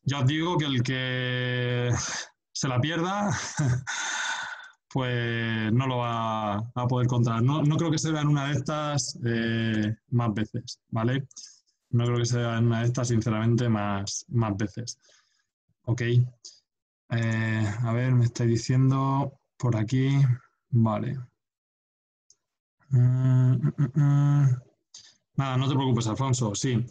ya os digo que el que se la pierda, pues no lo va a poder contar. No, no creo que se vea en una de estas más veces, ¿vale? No creo que se vea en una de estas, sinceramente, más veces. Ok. A ver, me estáis diciendo por aquí. Vale. Nada, no te preocupes, Alfonso. Sí.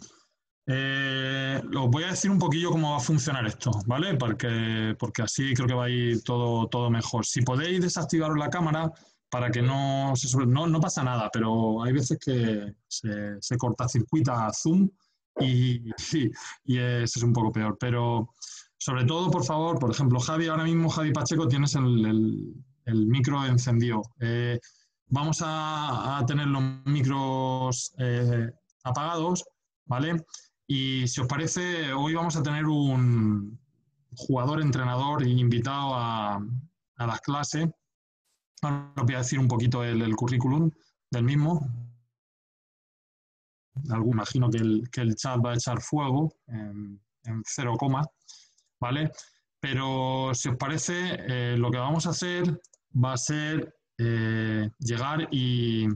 Os voy a decir un poquillo cómo va a funcionar esto, ¿vale? Porque así creo que va a ir todo mejor. Si podéis desactivaros la cámara para que no pasa nada, pero hay veces que se cortacircuita Zoom y eso es un poco peor. Pero sobre todo, por favor, por ejemplo, Javi, ahora mismo Javi Pacheco tienes el micro encendido. Vamos a tener los micros apagados, ¿vale? Y si os parece, hoy vamos a tener un jugador, entrenador invitado a las clases. Ahora os voy a decir un poquito el currículum del mismo. Imagino que el chat va a echar fuego en 0, ¿vale? Pero si os parece, lo que vamos a hacer va a ser llegar y,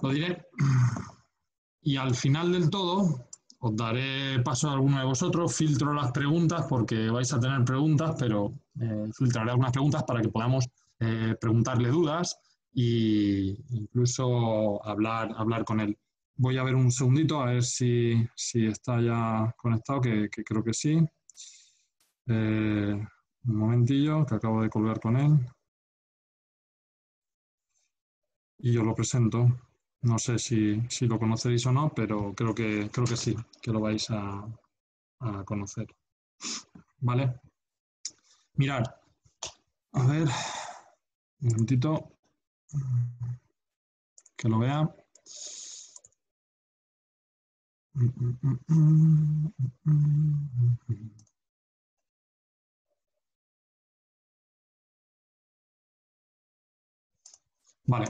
lo diré, y al final del todo os daré paso a alguno de vosotros, filtro las preguntas porque vais a tener preguntas, pero filtraré algunas preguntas para que podamos preguntarle dudas e incluso hablar con él. Voy a ver un segundito a ver si está ya conectado, que creo que sí. Un momentillo, que acabo de colgar con él. Y yo lo presento. No sé si lo conoceréis o no, pero creo que sí, que lo vais a conocer. ¿Vale? Mirad, a ver, un momentito, que lo vea. Vale,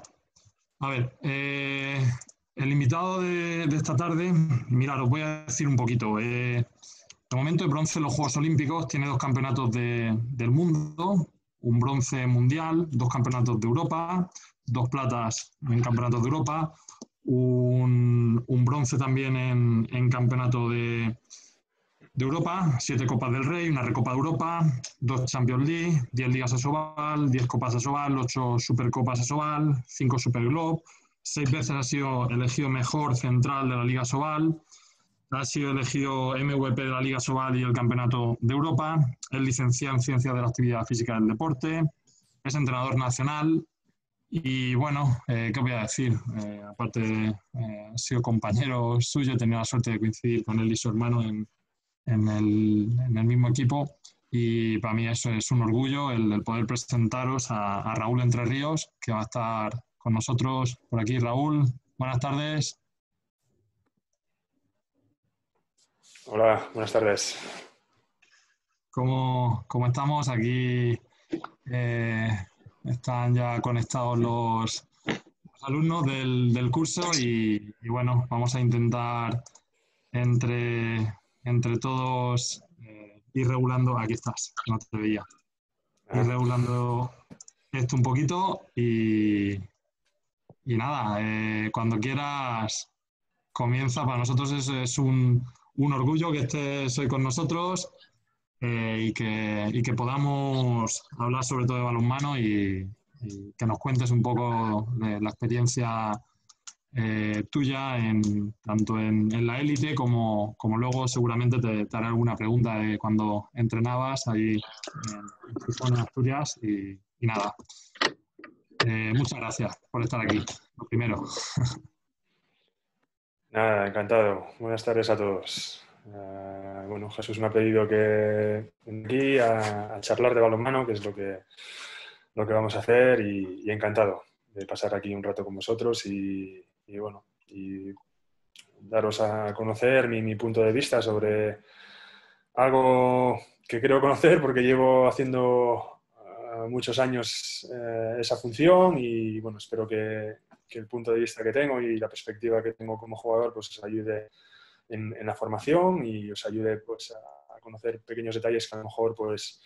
a ver, el invitado de esta tarde, mirad, os voy a decir un poquito. De momento, el bronce en los Juegos Olímpicos tiene 2 campeonatos del mundo, un bronce mundial, 2 campeonatos de Europa, 2 platas en campeonatos de Europa, un bronce también en campeonato de Europa, 7 Copas del Rey, una Recopa de Europa, 2 Champions League, 10 Ligas Asobal, 10 Copas Asobal, 8 Supercopas Asobal, 5 Superglobe, 6 veces ha sido elegido mejor central de la Liga Asobal, ha sido elegido MVP de la Liga Asobal y el Campeonato de Europa, es licenciado en Ciencias de la Actividad Física del Deporte, es entrenador nacional y bueno, ¿qué os voy a decir? Aparte, ha sido compañero suyo, he tenido la suerte de coincidir con él y su hermano en el mismo equipo y para mí eso es un orgullo el poder presentaros a Raúl Entre Ríos, que va a estar con nosotros por aquí. Raúl, buenas tardes. Hola, buenas tardes. ¿Cómo estamos? Aquí están ya conectados los alumnos del curso y bueno, vamos a intentar entre todos ir regulando. Aquí estás, no te veía. Ir Ah, regulando esto un poquito y nada, cuando quieras comienza. Para nosotros es un orgullo que estés hoy con nosotros y que podamos hablar sobre todo de balonmano y que nos cuentes un poco de la experiencia tuya tanto en la élite como luego seguramente te haré alguna pregunta de cuando entrenabas ahí en Gijón, en Asturias y nada. Muchas gracias por estar aquí, lo primero. nada, encantado. Buenas tardes a todos. Bueno, Jesús me ha pedido que venga aquí a charlar de balonmano, que es lo que vamos a hacer, y encantado de pasar aquí un rato con vosotros y bueno, y daros a conocer mi punto de vista sobre algo que creo conocer porque llevo haciendo muchos años esa función y bueno, espero que el punto de vista que tengo y la perspectiva que tengo como jugador pues os ayude en la formación y os ayude pues a conocer pequeños detalles que a lo mejor pues,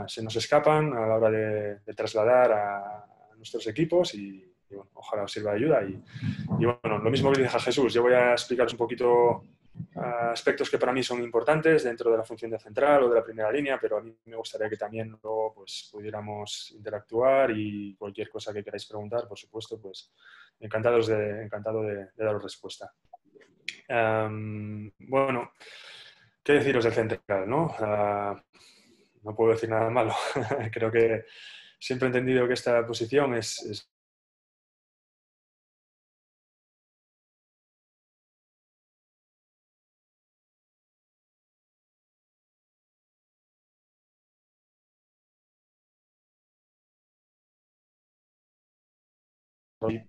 se nos escapan a la hora de trasladar a nuestros equipos y bueno, ojalá os sirva de ayuda. Y bueno, lo mismo que le dije a Jesús, yo voy a explicaros un poquito aspectos que para mí son importantes dentro de la función de central o de la primera línea, pero a mí me gustaría que también luego pues, pudiéramos interactuar y cualquier cosa que queráis preguntar, por supuesto, pues encantado de daros respuesta. Bueno, ¿qué deciros del central, no? No puedo decir nada malo. Creo que siempre he entendido que esta posición es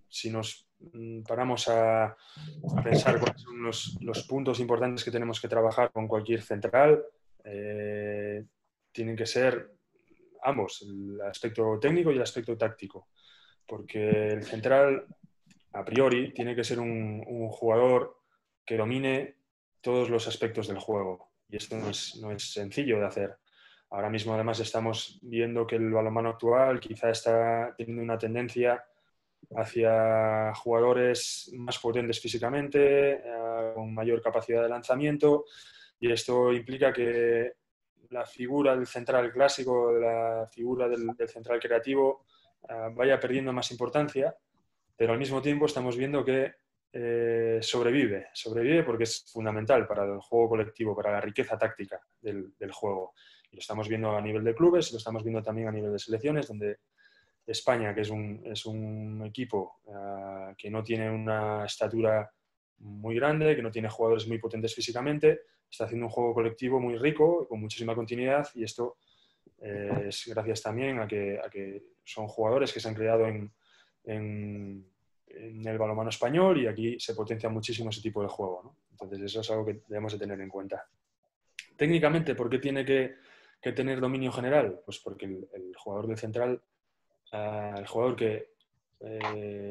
si nos paramos a pensar cuáles son los puntos importantes que tenemos que trabajar con cualquier central, tienen que ser ambos, el aspecto técnico y el aspecto táctico, porque el central, a priori, tiene que ser un jugador que domine todos los aspectos del juego, y esto no es sencillo de hacer. Ahora mismo, además, estamos viendo que el balonmano actual quizá está teniendo una tendencia hacia jugadores más potentes físicamente, con mayor capacidad de lanzamiento, y esto implica que la figura del central clásico, la figura del central creativo, vaya perdiendo más importancia, pero al mismo tiempo estamos viendo que sobrevive porque es fundamental para el juego colectivo, para la riqueza táctica del juego. Y lo estamos viendo a nivel de clubes, lo estamos viendo también a nivel de selecciones, donde España, que es un equipo que no tiene una estatura muy grande, que no tiene jugadores muy potentes físicamente, está haciendo un juego colectivo muy rico, con muchísima continuidad, y esto es gracias también a que son jugadores que se han creado en el balonmano español, y aquí se potencia muchísimo ese tipo de juego, ¿no? Entonces eso es algo que debemos de tener en cuenta. Técnicamente, ¿por qué tiene que tener dominio general? Pues porque el jugador del central, el jugador que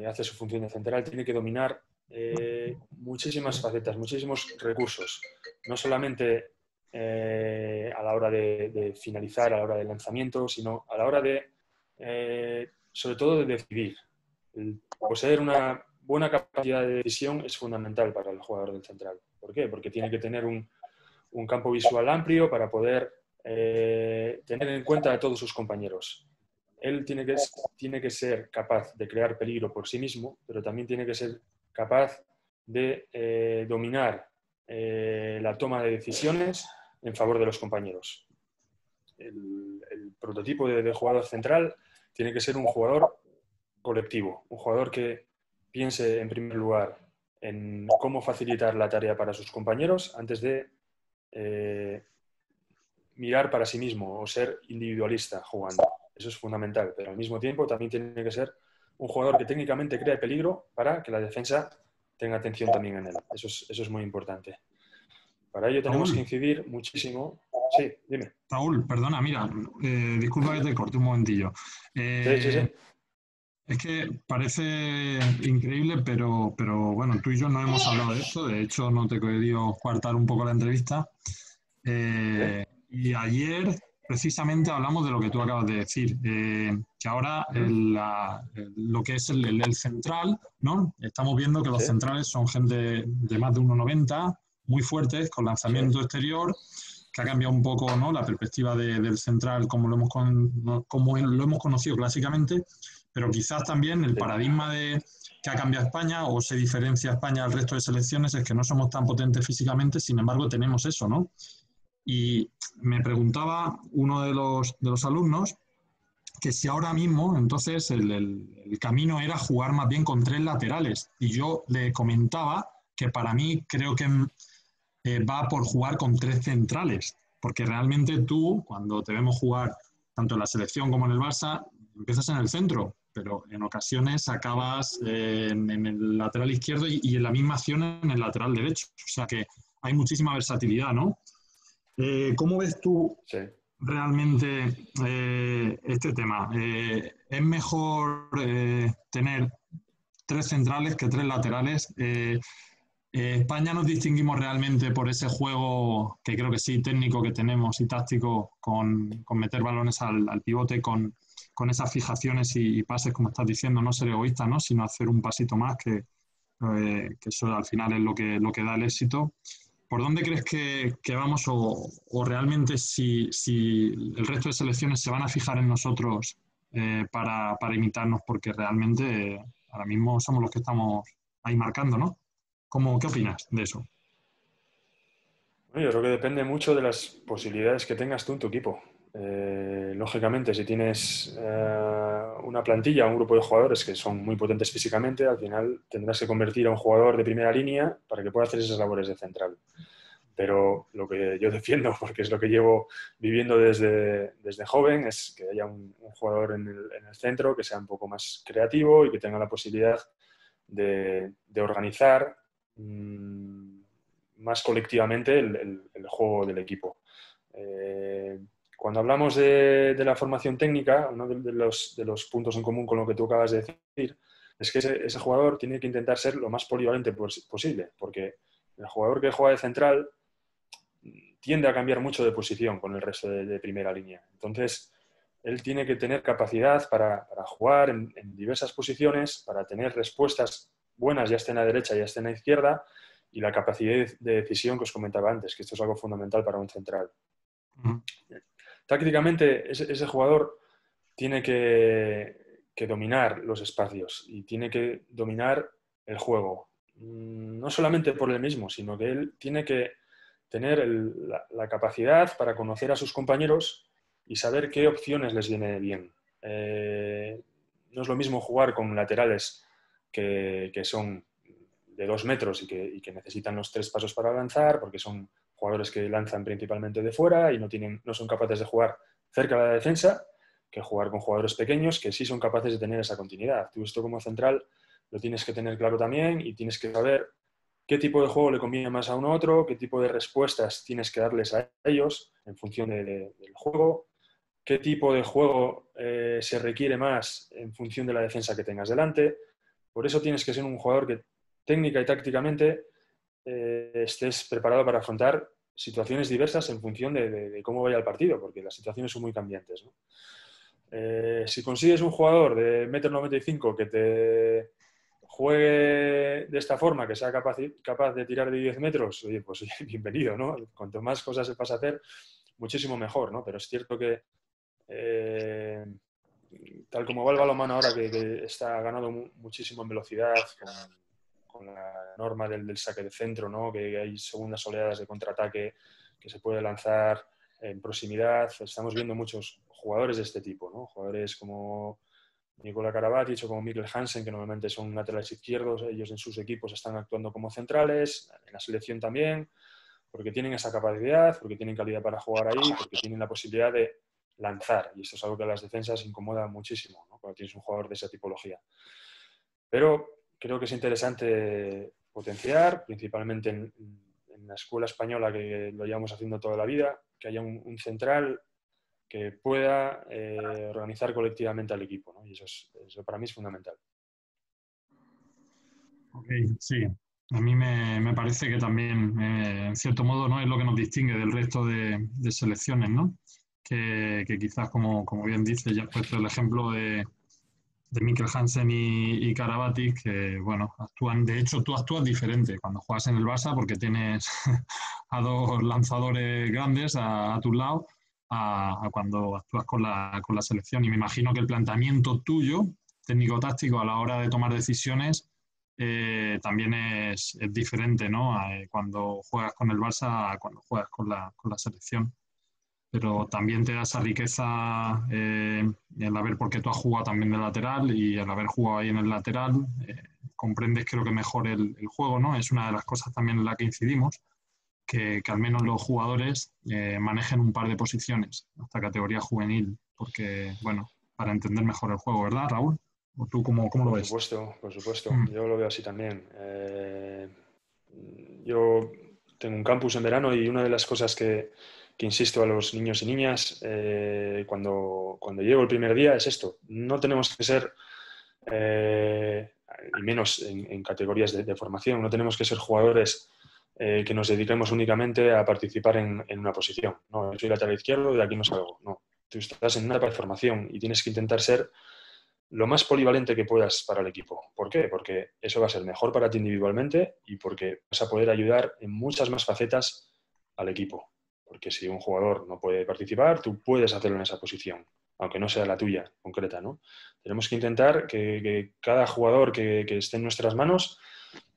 hace su función de central, tiene que dominar muchísimas facetas, muchísimos recursos. No solamente a la hora de finalizar, a la hora del lanzamiento, sino a la hora sobre todo, de decidir. El poseer una buena capacidad de decisión es fundamental para el jugador del central. ¿Por qué? Porque tiene que tener un campo visual amplio para poder tener en cuenta a todos sus compañeros. Él tiene que ser capaz de crear peligro por sí mismo, pero también tiene que ser capaz de dominar la toma de decisiones en favor de los compañeros. El prototipo de jugador central tiene que ser un jugador colectivo, un jugador que piense en primer lugar en cómo facilitar la tarea para sus compañeros antes de mirar para sí mismo o ser individualista jugando. Eso es fundamental, pero al mismo tiempo también tiene que ser un jugador que técnicamente crea peligro para que la defensa tenga atención también en él. Eso es muy importante. Para ello tenemos Raúl, que incidir muchísimo. Sí, dime. Raúl, perdona, mira, disculpa que te corte un momentillo. Sí, sí, sí. Es que parece increíble, pero bueno, tú y yo no hemos hablado de esto. De hecho, no te he querido coartar un poco la entrevista. ¿Sí? Y ayer precisamente hablamos de lo que tú acabas de decir, que ahora lo que es el central, ¿no? Estamos viendo que los Sí, centrales son gente de más de 1,90, muy fuertes, con sí, lanzamiento exterior, que ha cambiado un poco, ¿no?, la perspectiva del central como como lo hemos conocido clásicamente, pero quizás también el sí. paradigma que ha cambiado España o se diferencia España al resto de selecciones es que no somos tan potentes físicamente, sin embargo tenemos eso, ¿no? Y me preguntaba uno de los alumnos que si ahora mismo, entonces, el camino era jugar más bien con tres laterales. Y yo le comentaba que para mí creo que va por jugar con tres centrales. Porque realmente tú, cuando te vemos jugar tanto en la selección como en el Barça, empiezas en el centro, pero en ocasiones acabas en el lateral izquierdo y en la misma acción en el lateral derecho. O sea que hay muchísima versatilidad, ¿no? ¿Cómo ves tú Sí. realmente este tema? ¿Es mejor tener tres centrales que tres laterales? España nos distinguimos realmente por ese juego, que creo que sí, técnico que tenemos y táctico, con meter balones al pivote, con esas fijaciones y pases, como estás diciendo, no ser egoísta, ¿no? Sino hacer un pasito más, que eso al final es lo que da el éxito. ¿Por dónde crees que vamos o realmente si el resto de selecciones se van a fijar en nosotros para imitarnos? Porque realmente ahora mismo somos los que estamos ahí marcando, ¿no? ¿Qué opinas de eso? Bueno, yo creo que depende mucho de las posibilidades que tengas tú en tu equipo. Lógicamente, si tienes una plantilla, un grupo de jugadores que son muy potentes físicamente, al final tendrás que convertir a un jugador de primera línea para que pueda hacer esas labores de central. Pero lo que yo defiendo, porque es lo que llevo viviendo desde joven, es que haya un jugador en el centro que sea un poco más creativo y que tenga la posibilidad de organizar más colectivamente el juego del equipo. Cuando hablamos de la formación técnica, uno de los puntos en común con lo que tú acabas de decir es que ese jugador tiene que intentar ser lo más polivalente posible, porque el jugador que juega de central tiende a cambiar mucho de posición con el resto de primera línea. Entonces, él tiene que tener capacidad para jugar en diversas posiciones, para tener respuestas buenas, ya esté en la derecha, ya esté en la izquierda, y la capacidad de decisión que os comentaba antes, que esto es algo fundamental para un central. Uh-huh. Tácticamente, ese jugador tiene que dominar los espacios y tiene que dominar el juego. No solamente por él mismo, sino que él tiene que tener la capacidad para conocer a sus compañeros y saber qué opciones les viene bien. No es lo mismo jugar con laterales que son de 2 metros y que necesitan los 3 pasos para lanzar, porque son jugadores que lanzan principalmente de fuera y no son capaces de jugar cerca de la defensa, que jugar con jugadores pequeños que sí son capaces de tener esa continuidad. Tú esto como central lo tienes que tener claro también y tienes que saber qué tipo de juego le conviene más a uno a otro, qué tipo de respuestas tienes que darles a ellos en función del juego, qué tipo de juego se requiere más en función de la defensa que tengas delante. Por eso tienes que ser un jugador que técnica y tácticamente estés preparado para afrontar situaciones diversas en función de cómo vaya el partido, porque las situaciones son muy cambiantes, ¿no? Si consigues un jugador de 1,95 m que te juegue de esta forma, que sea capaz de tirar de 10 metros, oye, pues bienvenido, ¿no? Cuanto más cosas sepas hacer, muchísimo mejor, ¿no? Pero es cierto que eh, tal como va el balonmano ahora, que está ganando muchísimo en velocidad, con la norma del saque de centro, ¿no? Que hay segundas oleadas de contraataque que se puede lanzar en proximidad. Estamos viendo muchos jugadores de este tipo, ¿no? Jugadores como Nikola Karabatic o como Mikkel Hansen, que normalmente son laterales izquierdos, ellos en sus equipos están actuando como centrales, en la selección también, porque tienen esa capacidad, porque tienen calidad para jugar ahí, porque tienen la posibilidad de lanzar. Y esto es algo que a las defensas incomoda muchísimo, ¿no? Cuando tienes un jugador de esa tipología. Pero creo que es interesante potenciar, principalmente en la escuela española, que lo llevamos haciendo toda la vida, que haya un central que pueda organizar colectivamente al equipo, ¿no? Y eso para mí es fundamental. Ok, sí. A mí me parece que también, en cierto modo, ¿no? Es lo que nos distingue del resto de selecciones, ¿no? Que quizás, como bien dices, ya has puesto el ejemplo de Mikkel Hansen y Karabatic, que, bueno, actúan. De hecho, tú actúas diferente cuando juegas en el Barça porque tienes a dos lanzadores grandes a tu lado a cuando actúas con la selección. Y me imagino que el planteamiento tuyo, técnico-táctico, a la hora de tomar decisiones, también es diferente, ¿no? Cuando juegas con el Barça a cuando juegas con la selección. Pero también te da esa riqueza el haber, porque tú has jugado también de lateral y el haber jugado ahí en el lateral, comprendes creo que mejor el juego, ¿no? Es una de las cosas también en la que incidimos, que al menos los jugadores manejen un par de posiciones hasta categoría juvenil, porque, bueno, para entender mejor el juego, ¿verdad, Raúl? ¿O tú cómo lo Por ves? supuesto, por supuesto. Yo lo veo así también. Yo tengo un campus en verano y una de las cosas que insisto a los niños y niñas cuando llego el primer día es esto. No tenemos que ser y menos en categorías de formación. No tenemos que ser jugadores que nos dediquemos únicamente a participar en una posición. No, yo soy lateral izquierdo y de aquí no salgo. No, tú estás en una etapa de formación y tienes que intentar ser lo más polivalente que puedas para el equipo. ¿Por qué? Porque eso va a ser mejor para ti individualmente y porque vas a poder ayudar en muchas más facetas al equipo. Porque si un jugador no puede participar, tú puedes hacerlo en esa posición, aunque no sea la tuya concreta, ¿no? Tenemos que intentar que cada jugador que esté en nuestras manos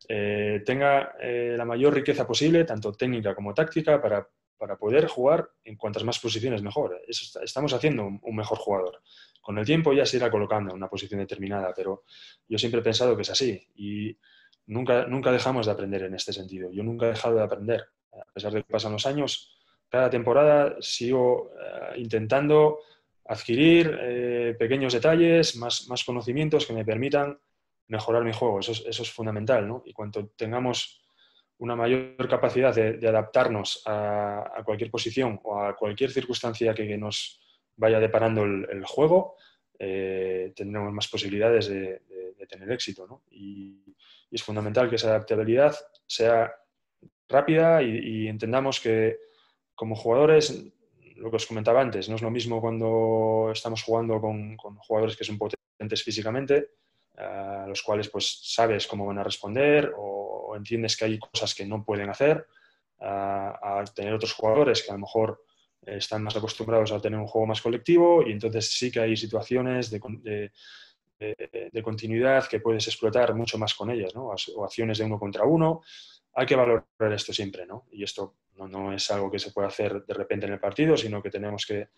tenga la mayor riqueza posible, tanto técnica como táctica, para poder jugar en cuantas más posiciones mejor. Eso estamos haciendo un mejor jugador. Con el tiempo ya se irá colocando en una posición determinada, pero yo siempre he pensado que es así y nunca dejamos de aprender en este sentido. Yo nunca he dejado de aprender. A pesar de que pasan los años, cada temporada sigo intentando adquirir pequeños detalles, más conocimientos que me permitan mejorar mi juego. Eso es fundamental, ¿no? Y cuanto tengamos una mayor capacidad de adaptarnos a cualquier posición o a cualquier circunstancia que nos vaya deparando el juego, tendremos más posibilidades de tener éxito, ¿no? Y es fundamental que esa adaptabilidad sea rápida y entendamos que como jugadores, lo que os comentaba antes, no es lo mismo cuando estamos jugando con jugadores que son potentes físicamente, a los cuales pues sabes cómo van a responder o entiendes que hay cosas que no pueden hacer, a tener otros jugadores que a lo mejor están más acostumbrados a tener un juego más colectivo y entonces sí que hay situaciones de continuidad que puedes explotar mucho más con ellas, ¿no? O acciones de uno contra uno. Hay que valorar esto siempre, ¿no? Y esto no es algo que se puede hacer de repente en el partido, sino que tenemos que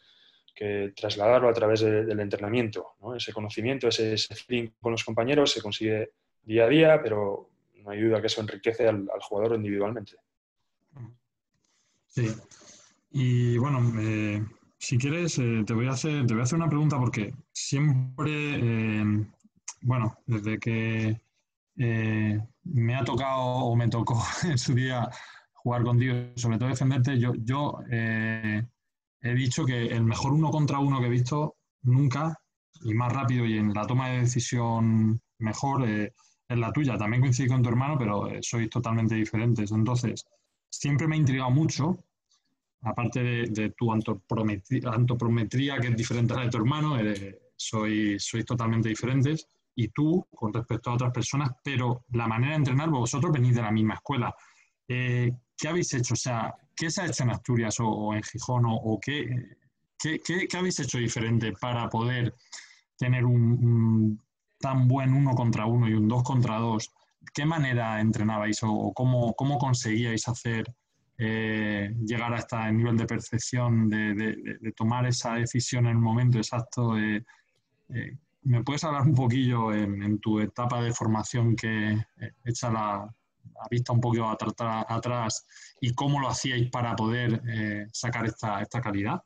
trasladarlo a través del entrenamiento, ¿no? Ese conocimiento, ese feeling con los compañeros se consigue día a día, pero no hay duda que eso enriquece al jugador individualmente. Sí. Y bueno, si quieres, te voy a hacer una pregunta porque siempre, bueno, desde que me ha tocado o me tocó en su día jugar contigo, sobre todo defenderte, yo he dicho que el mejor uno contra uno que he visto nunca, y más rápido y en la toma de decisión mejor, es la tuya. También coincidí con tu hermano, pero sois totalmente diferentes. Entonces, siempre me ha intrigado mucho, aparte de tu antropometría, que es diferente a la de tu hermano, sois totalmente diferentes, y tú con respecto a otras personas, pero la manera de entrenar, vosotros venís de la misma escuela. ¿Qué habéis hecho? O sea, ¿qué se ha hecho en Asturias o en Gijón? ¿O qué habéis hecho diferente para poder tener un tan buen uno contra uno y un dos contra dos? ¿Qué manera entrenabais o cómo conseguíais hacer llegar a este nivel de percepción, de tomar esa decisión en el momento exacto? ¿Me puedes hablar un poquillo en tu etapa de formación que echa la vista un poquito atrás y cómo lo hacíais para poder sacar esta calidad?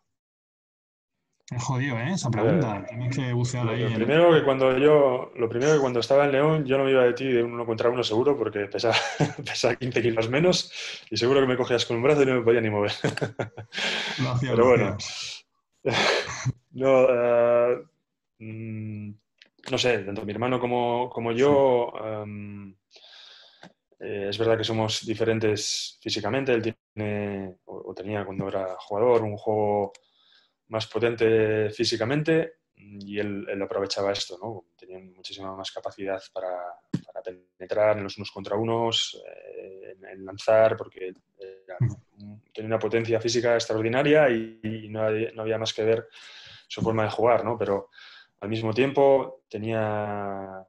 Es jodido, ¿eh? Esa A ver, pregunta. Tienes que bucear ahí lo en el primero tema. que cuando estaba en León, yo no me iba de ti de uno contra uno seguro, porque pesaba, pesaba 15 kilos menos y seguro que me cogías con un brazo y no me podía ni mover. Lo hacías, Pero lo bueno, hacías. no, mm, no sé, tanto mi hermano como Sí. yo, es verdad que somos diferentes físicamente. Él tiene, o tenía cuando era jugador, un juego más potente físicamente y él aprovechaba esto, ¿no? Tenía muchísima más capacidad para penetrar en los unos contra unos, en lanzar, porque tenía una potencia física extraordinaria y no había más que ver su forma de jugar, ¿no? Pero al mismo tiempo tenía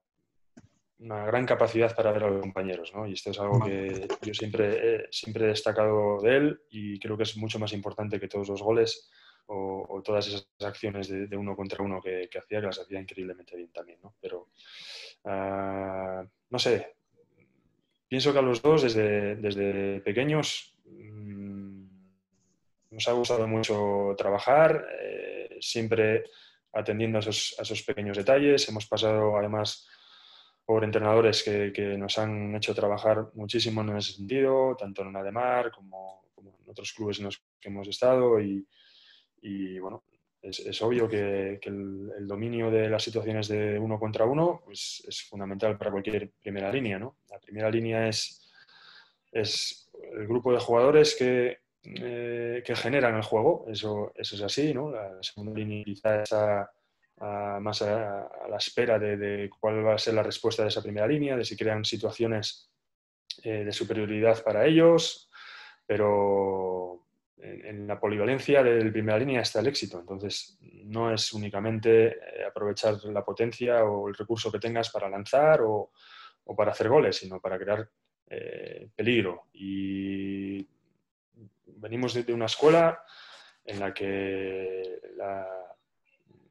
una gran capacidad para ver a los compañeros, ¿no? Y esto es algo Vale. que yo siempre he destacado de él y creo que es mucho más importante que todos los goles o todas esas acciones de uno contra uno que hacía, que las hacía increíblemente bien también, ¿no? Pero, no sé, pienso que a los dos desde pequeños nos ha gustado mucho trabajar, siempre atendiendo a esos pequeños detalles. Hemos pasado además por entrenadores que nos han hecho trabajar muchísimo en ese sentido, tanto en Ademar como en otros clubes en los que hemos estado y bueno, Es obvio que el dominio de las situaciones de uno contra uno pues, es fundamental para cualquier primera línea, ¿no? La primera línea es el grupo de jugadores que generan el juego, eso es así, ¿no? La segunda línea quizás está más a la espera de cuál va a ser la respuesta de esa primera línea, de si crean situaciones de superioridad para ellos, pero en la polivalencia de primera línea está el éxito. Entonces, no es únicamente aprovechar la potencia o el recurso que tengas para lanzar o para hacer goles, sino para crear peligro. Y venimos de una escuela en la que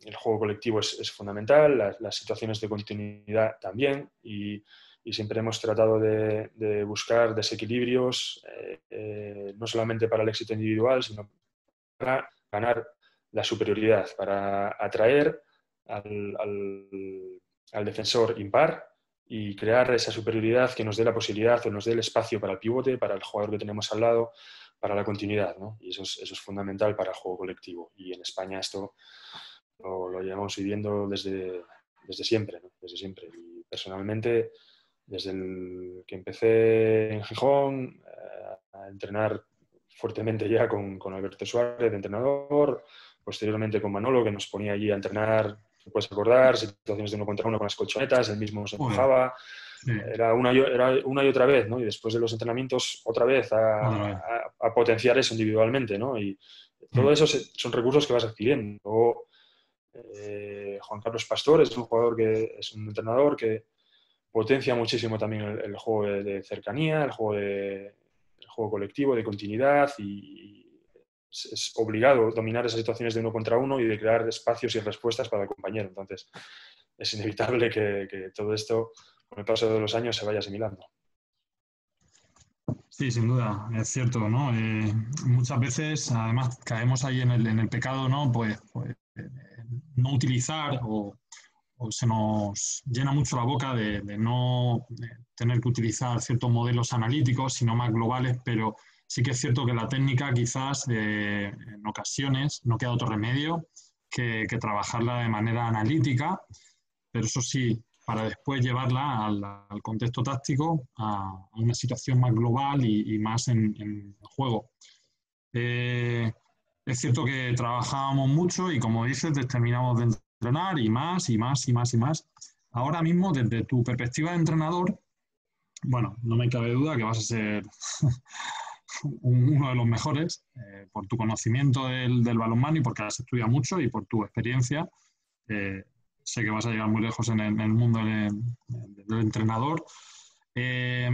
el juego colectivo es fundamental, las situaciones de continuidad también, y siempre hemos tratado de buscar desequilibrios, no solamente para el éxito individual, sino para ganar la superioridad, para atraer al defensor impar y crear esa superioridad que nos dé la posibilidad o nos dé el espacio para el pivote, para el jugador que tenemos al lado, para la continuidad, ¿no? Y eso es fundamental para el juego colectivo. Y en España esto lo llevamos viviendo desde siempre, ¿no? Desde siempre. Y personalmente, desde que empecé en Gijón a entrenar fuertemente ya con Alberto Suárez de entrenador, posteriormente con Manolo, que nos ponía allí a entrenar, te puedes acordar, situaciones de uno contra uno con las colchonetas, él mismo se Joder, empujaba, sí, era una y otra vez, ¿no? Y después de los entrenamientos, otra vez otra vez. a potenciar eso individualmente, ¿no? Y todo Mm. eso son recursos que vas adquiriendo. Luego, Juan Carlos Pastor es un jugador es un entrenador que potencia muchísimo también el juego de cercanía, el juego colectivo, de continuidad, y es obligado dominar esas situaciones de uno contra uno y de crear espacios y respuestas para el compañero. Entonces, es inevitable que todo esto, con el paso de los años, se vaya asimilando. Sí, sin duda, es cierto, ¿no? Muchas veces, además, caemos ahí en el pecado, ¿no? Pues, no utilizar o se nos llena mucho la boca de no tener que utilizar ciertos modelos analíticos, sino más globales, pero sí que es cierto que la técnica quizás en ocasiones no queda otro remedio que trabajarla de manera analítica, pero eso sí, para después llevarla al contexto táctico, a una situación más global y más en juego. Eh, es cierto que trabajábamos mucho y como dices, terminamos de entrenar y más y más y más y más. Ahora mismo, desde tu perspectiva de entrenador, bueno, no me cabe duda que vas a ser uno de los mejores por tu conocimiento del balonmano y porque has estudiado mucho y por tu experiencia. Eh, sé que vas a llegar muy lejos en el mundo del entrenador. Eh,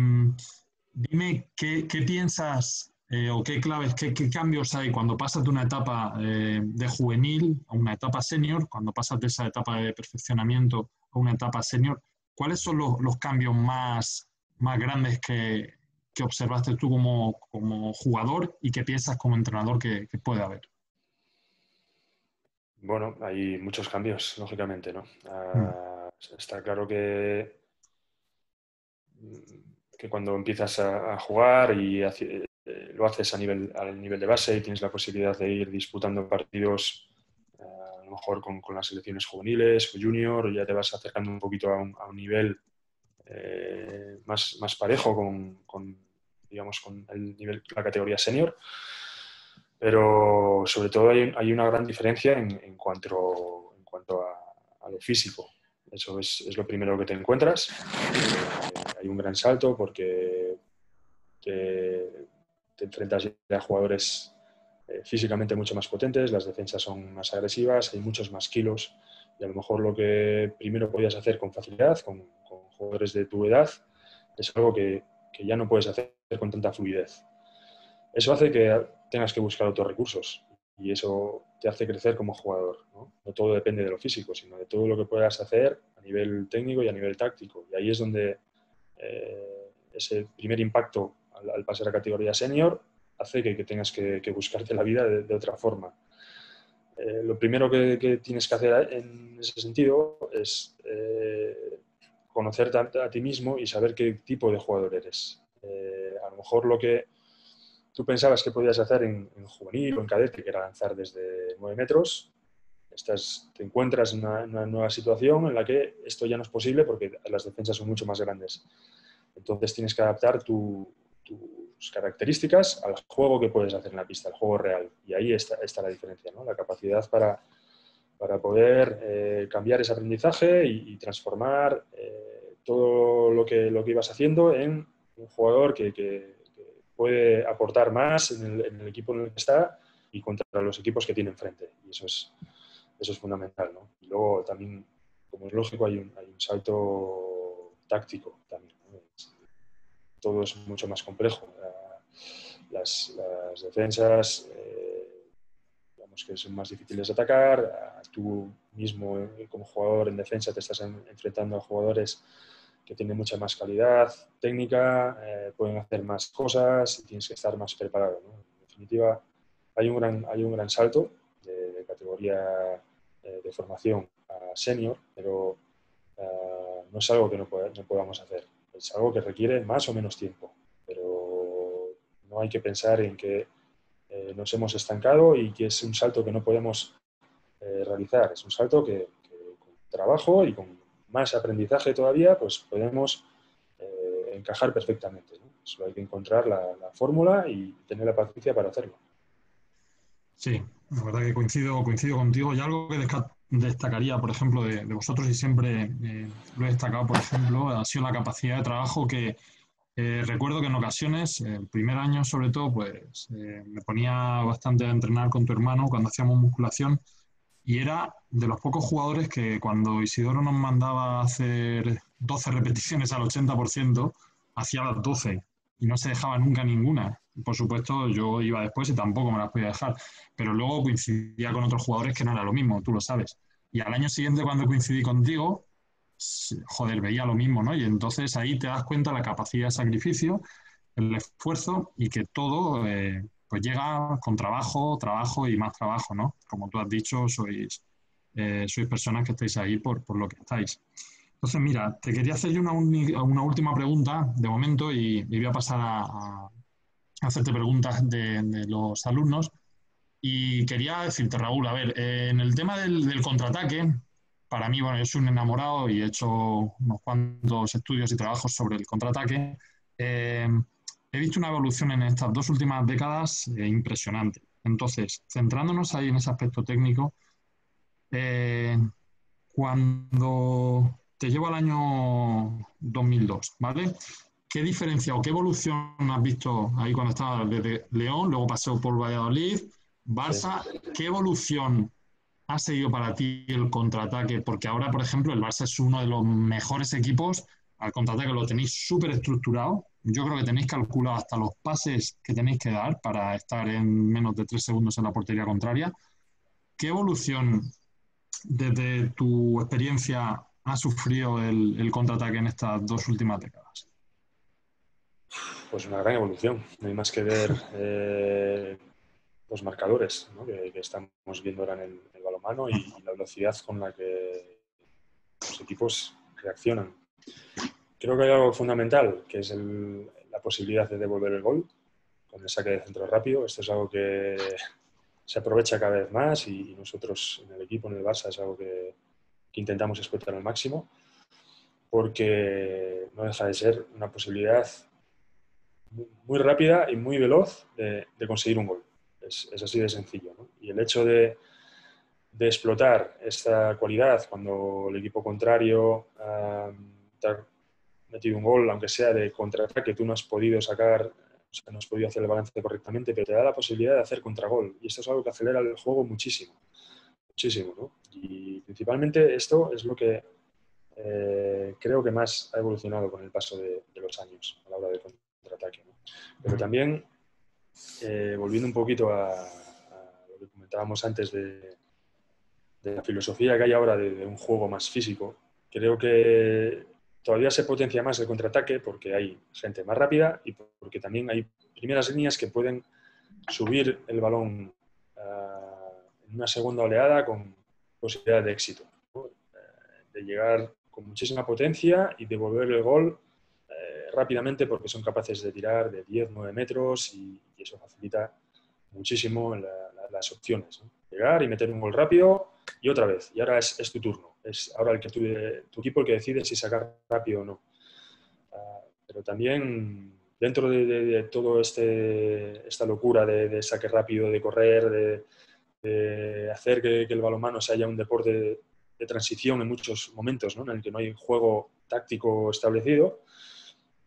Dime qué piensas o qué claves, qué cambios hay cuando pasas de una etapa de juvenil a una etapa senior, cuando pasas de esa etapa de perfeccionamiento a una etapa senior. ¿Cuáles son los cambios más grandes que observaste tú como jugador y que piensas como entrenador que puede haber? Bueno, hay muchos cambios, lógicamente, ¿no? Mm, Está claro que cuando empiezas a jugar y lo haces al nivel de base y tienes la posibilidad de ir disputando partidos, a lo mejor con las selecciones juveniles o junior, ya te vas acercando un poquito a un nivel más parejo digamos, con el nivel, la categoría senior. Pero sobre todo hay una gran diferencia en cuanto a lo físico. Eso es lo primero que te encuentras. Hay un gran salto porque te enfrentas a jugadores físicamente mucho más potentes, las defensas son más agresivas, hay muchos más kilos y a lo mejor lo que primero podías hacer con facilidad, con jugadores de tu edad, es algo que ya no puedes hacer con tanta fluidez. Eso hace que tengas que buscar otros recursos y eso te hace crecer como jugador. ¿No? No todo depende de lo físico, sino de todo lo que puedas hacer a nivel técnico y a nivel táctico. Y ahí es donde ese primer impacto al pasar a categoría senior hace que tengas que buscarte la vida de otra forma. Lo primero que tienes que hacer en ese sentido es conocerte a ti mismo y saber qué tipo de jugador eres. A lo mejor lo que tú pensabas que podías hacer en juvenil o en cadete, que era lanzar desde 9 metros, te encuentras en una nueva situación en la que esto ya no es posible porque las defensas son mucho más grandes. Entonces tienes que adaptar tus características al juego que puedes hacer en la pista, al juego real. Y ahí está la diferencia, ¿no? La capacidad para poder cambiar ese aprendizaje y transformar todo lo que ibas haciendo en un jugador que puede aportar más en el equipo en el que está y contra los equipos que tiene enfrente. Y eso es fundamental, ¿no? Y luego también, como es lógico, hay un salto táctico también, ¿no? Todo es mucho más complejo. Las defensas, digamos que son más difíciles de atacar. Tú mismo, como jugador en defensa, te estás enfrentando a jugadores que tienen mucha más calidad técnica, pueden hacer más cosas y tienes que estar más preparado, ¿no? En definitiva, hay un gran salto de categoría de formación a senior, pero no es algo que no podamos hacer. Es algo que requiere más o menos tiempo, pero no hay que pensar en que nos hemos estancado y que es un salto que no podemos realizar. Es un salto que con trabajo y con más aprendizaje todavía, pues podemos encajar perfectamente, ¿no? Solo hay que encontrar la fórmula y tener la paciencia para hacerlo. Sí, la verdad que coincido contigo. Y algo que destacaría, por ejemplo, de vosotros, y siempre lo he destacado, por ejemplo, ha sido la capacidad de trabajo que recuerdo que en ocasiones, el primer año sobre todo, pues me ponía bastante a entrenar con tu hermano cuando hacíamos musculación y era de los pocos jugadores que cuando Isidoro nos mandaba a hacer 12 repeticiones al 80%, hacía las 12 y no se dejaba nunca ninguna. Por supuesto, yo iba después y tampoco me las podía dejar, pero luego coincidía con otros jugadores que no era lo mismo, tú lo sabes. Y al año siguiente, cuando coincidí contigo, joder, veía lo mismo, ¿no? Y entonces ahí te das cuenta la capacidad de sacrificio, el esfuerzo y que todo pues llega con trabajo, trabajo y más trabajo, ¿no? Como tú has dicho, sois personas que estáis ahí por lo que estáis. Entonces, mira, te quería hacer yo una última pregunta de momento y voy a pasar a hacerte preguntas de los alumnos. Y quería decirte, Raúl, a ver, en el tema del contraataque, para mí, bueno, yo soy un enamorado y he hecho unos cuantos estudios y trabajos sobre el contraataque. Eh, He visto una evolución en estas 2 últimas décadas impresionante. Entonces, centrándonos ahí en ese aspecto técnico, eh, cuando te llevo al año 2002, ¿vale? ¿Qué diferencia o qué evolución has visto ahí cuando estaba desde León, luego pasó por Valladolid, Sí. Barça? ¿Qué evolución ha seguido para ti el contraataque? Porque ahora, por ejemplo, el Barça es uno de los mejores equipos. Al contraataque lo tenéis súper estructurado. Yo creo que tenéis calculado hasta los pases que tenéis que dar para estar en menos de 3 segundos en la portería contraria. ¿Qué evolución desde tu experiencia ha sufrido el contraataque en estas 2 últimas décadas? Pues una gran evolución. No hay más que ver los marcadores, ¿no? que estamos viendo ahora en el balonmano y la velocidad con la que los equipos reaccionan. Creo que hay algo fundamental, que es la posibilidad de devolver el gol con el saque de centro rápido. Esto es algo que se aprovecha cada vez más y nosotros en el equipo, en el Barça, es algo que intentamos explotar al máximo porque no deja de ser una posibilidad muy rápida y muy veloz de conseguir un gol. Es así de sencillo, ¿no? Y el hecho de explotar esta cualidad cuando el equipo contrario te ha metido un gol, aunque sea de contraataque, tú no has podido sacar, o sea, no has podido hacer el balance correctamente, pero te da la posibilidad de hacer contragol. Y esto es algo que acelera el juego muchísimo, muchísimo, ¿no? Y principalmente esto es lo que creo que más ha evolucionado con el paso de los años a la hora de contraataque, ¿no? Pero también, volviendo un poquito a lo que comentábamos antes de la filosofía que hay ahora de un juego más físico, creo que todavía se potencia más el contraataque porque hay gente más rápida y porque también hay primeras líneas que pueden subir el balón en una segunda oleada con posibilidad de éxito, ¿no? De llegar con muchísima potencia y devolver el gol rápidamente porque son capaces de tirar de 10, 9 metros y eso facilita muchísimo las opciones, ¿no? Llegar y meter un gol rápido y otra vez, y ahora es tu turno. Es ahora tu equipo el que decide si sacar rápido o no. Pero también dentro de todo esta locura de saque rápido, de correr, de hacer que el balonmano sea ya un deporte de transición en muchos momentos, ¿no? En el que no hay juego táctico establecido,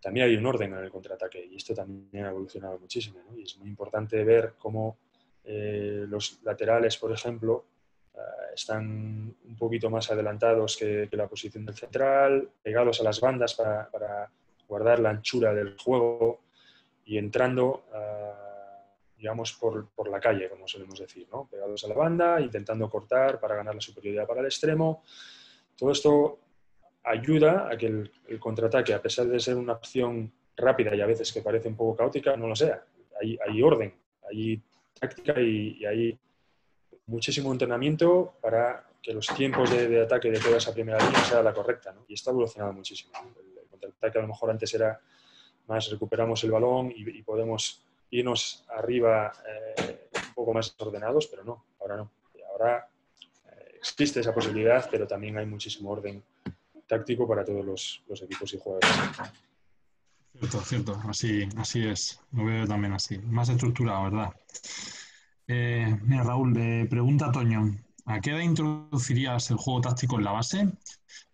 también hay un orden en el contraataque y esto también ha evolucionado muchísimo, ¿no? Y es muy importante ver cómo los laterales, por ejemplo, están un poquito más adelantados que la posición del central, pegados a las bandas para guardar la anchura del juego y entrando, digamos, por la calle, como solemos decir, ¿no? Pegados a la banda, intentando cortar para ganar la superioridad para el extremo. Todo esto ayuda a que el contraataque, a pesar de ser una opción rápida y a veces que parece un poco caótica, no lo sea. Hay orden, hay táctica y hay muchísimo entrenamiento para que los tiempos de ataque de toda esa primera línea sea la correcta, ¿no? Y esto ha evolucionado muchísimo. El contraataque a lo mejor antes era más recuperamos el balón y podemos irnos arriba un poco más ordenados, pero no, ahora no. Ahora existe esa posibilidad, pero también hay muchísimo orden táctico para todos los equipos y jugadores. Cierto, cierto, así es, lo veo también así, más estructurado, ¿verdad? Mira, Raúl, pregunta Toño, ¿a qué edad introducirías el juego táctico en la base?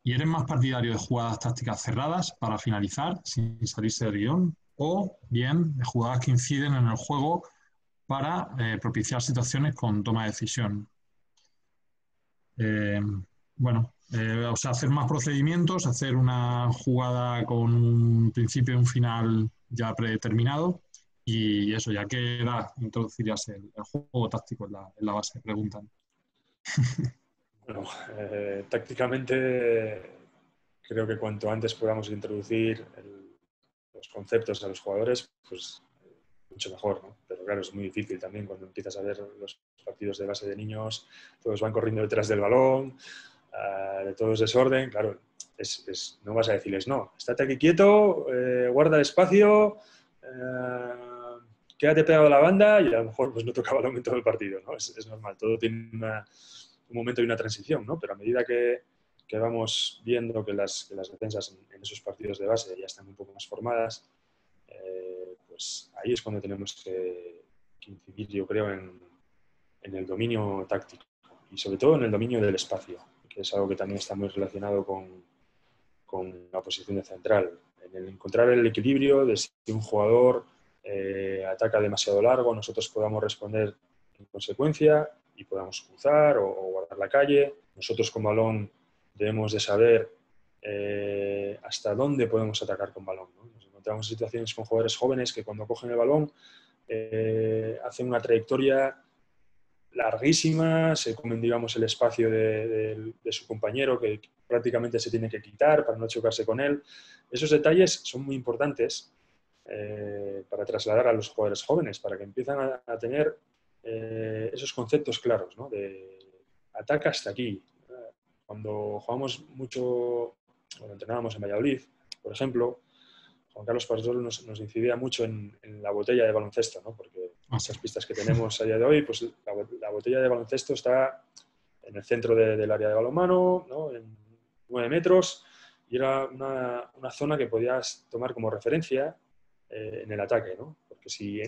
¿Y eres más partidario de jugadas tácticas cerradas para finalizar sin salirse del guión? ¿O bien de jugadas que inciden en el juego para propiciar situaciones con toma de decisión? Eh, bueno, o sea, hacer más procedimientos, hacer una jugada con un principio y un final ya predeterminado. Y eso, ¿ya qué edad introducirías el juego táctico en la base? Preguntan. Bueno, tácticamente creo que cuanto antes podamos introducir los conceptos a los jugadores, pues mucho mejor, ¿no? Pero claro, es muy difícil también cuando empiezas a ver los partidos de base de niños, todos van corriendo detrás del balón, de todo es desorden, claro, no vas a decirles, no, estate aquí quieto, guarda el espacio, quédate pegado a la banda y a lo mejor pues no toca balón en todo el partido, ¿no? Es normal, todo tiene un momento y una transición, ¿no? Pero a medida que vamos viendo que las defensas en esos partidos de base ya están un poco más formadas, pues ahí es cuando tenemos que incidir, yo creo, en el dominio táctico y sobre todo en el dominio del espacio, que es algo que también está muy relacionado con la posición de central. En el encontrar el equilibrio de si un jugador ataca demasiado largo, nosotros podamos responder en consecuencia y podamos cruzar o guardar la calle. Nosotros con balón debemos de saber hasta dónde podemos atacar con balón, ¿no? Nos encontramos en situaciones con jugadores jóvenes que cuando cogen el balón hacen una trayectoria larguísima, se comen, digamos, el espacio de su compañero que prácticamente se tiene que quitar para no chocarse con él. Esos detalles son muy importantes para trasladar a los jugadores jóvenes, para que empiezan a tener esos conceptos claros, ¿no? De ataca hasta aquí. Cuando jugamos mucho, cuando entrenábamos en Valladolid, por ejemplo, Juan Carlos Pastor nos incidía mucho en la botella de baloncesto, ¿no? Porque muchas pistas que tenemos a día de hoy, pues la botella de baloncesto está en el centro del área de balonmano, ¿no? En 9 metros, y era una zona que podías tomar como referencia en el ataque, ¿no? Porque si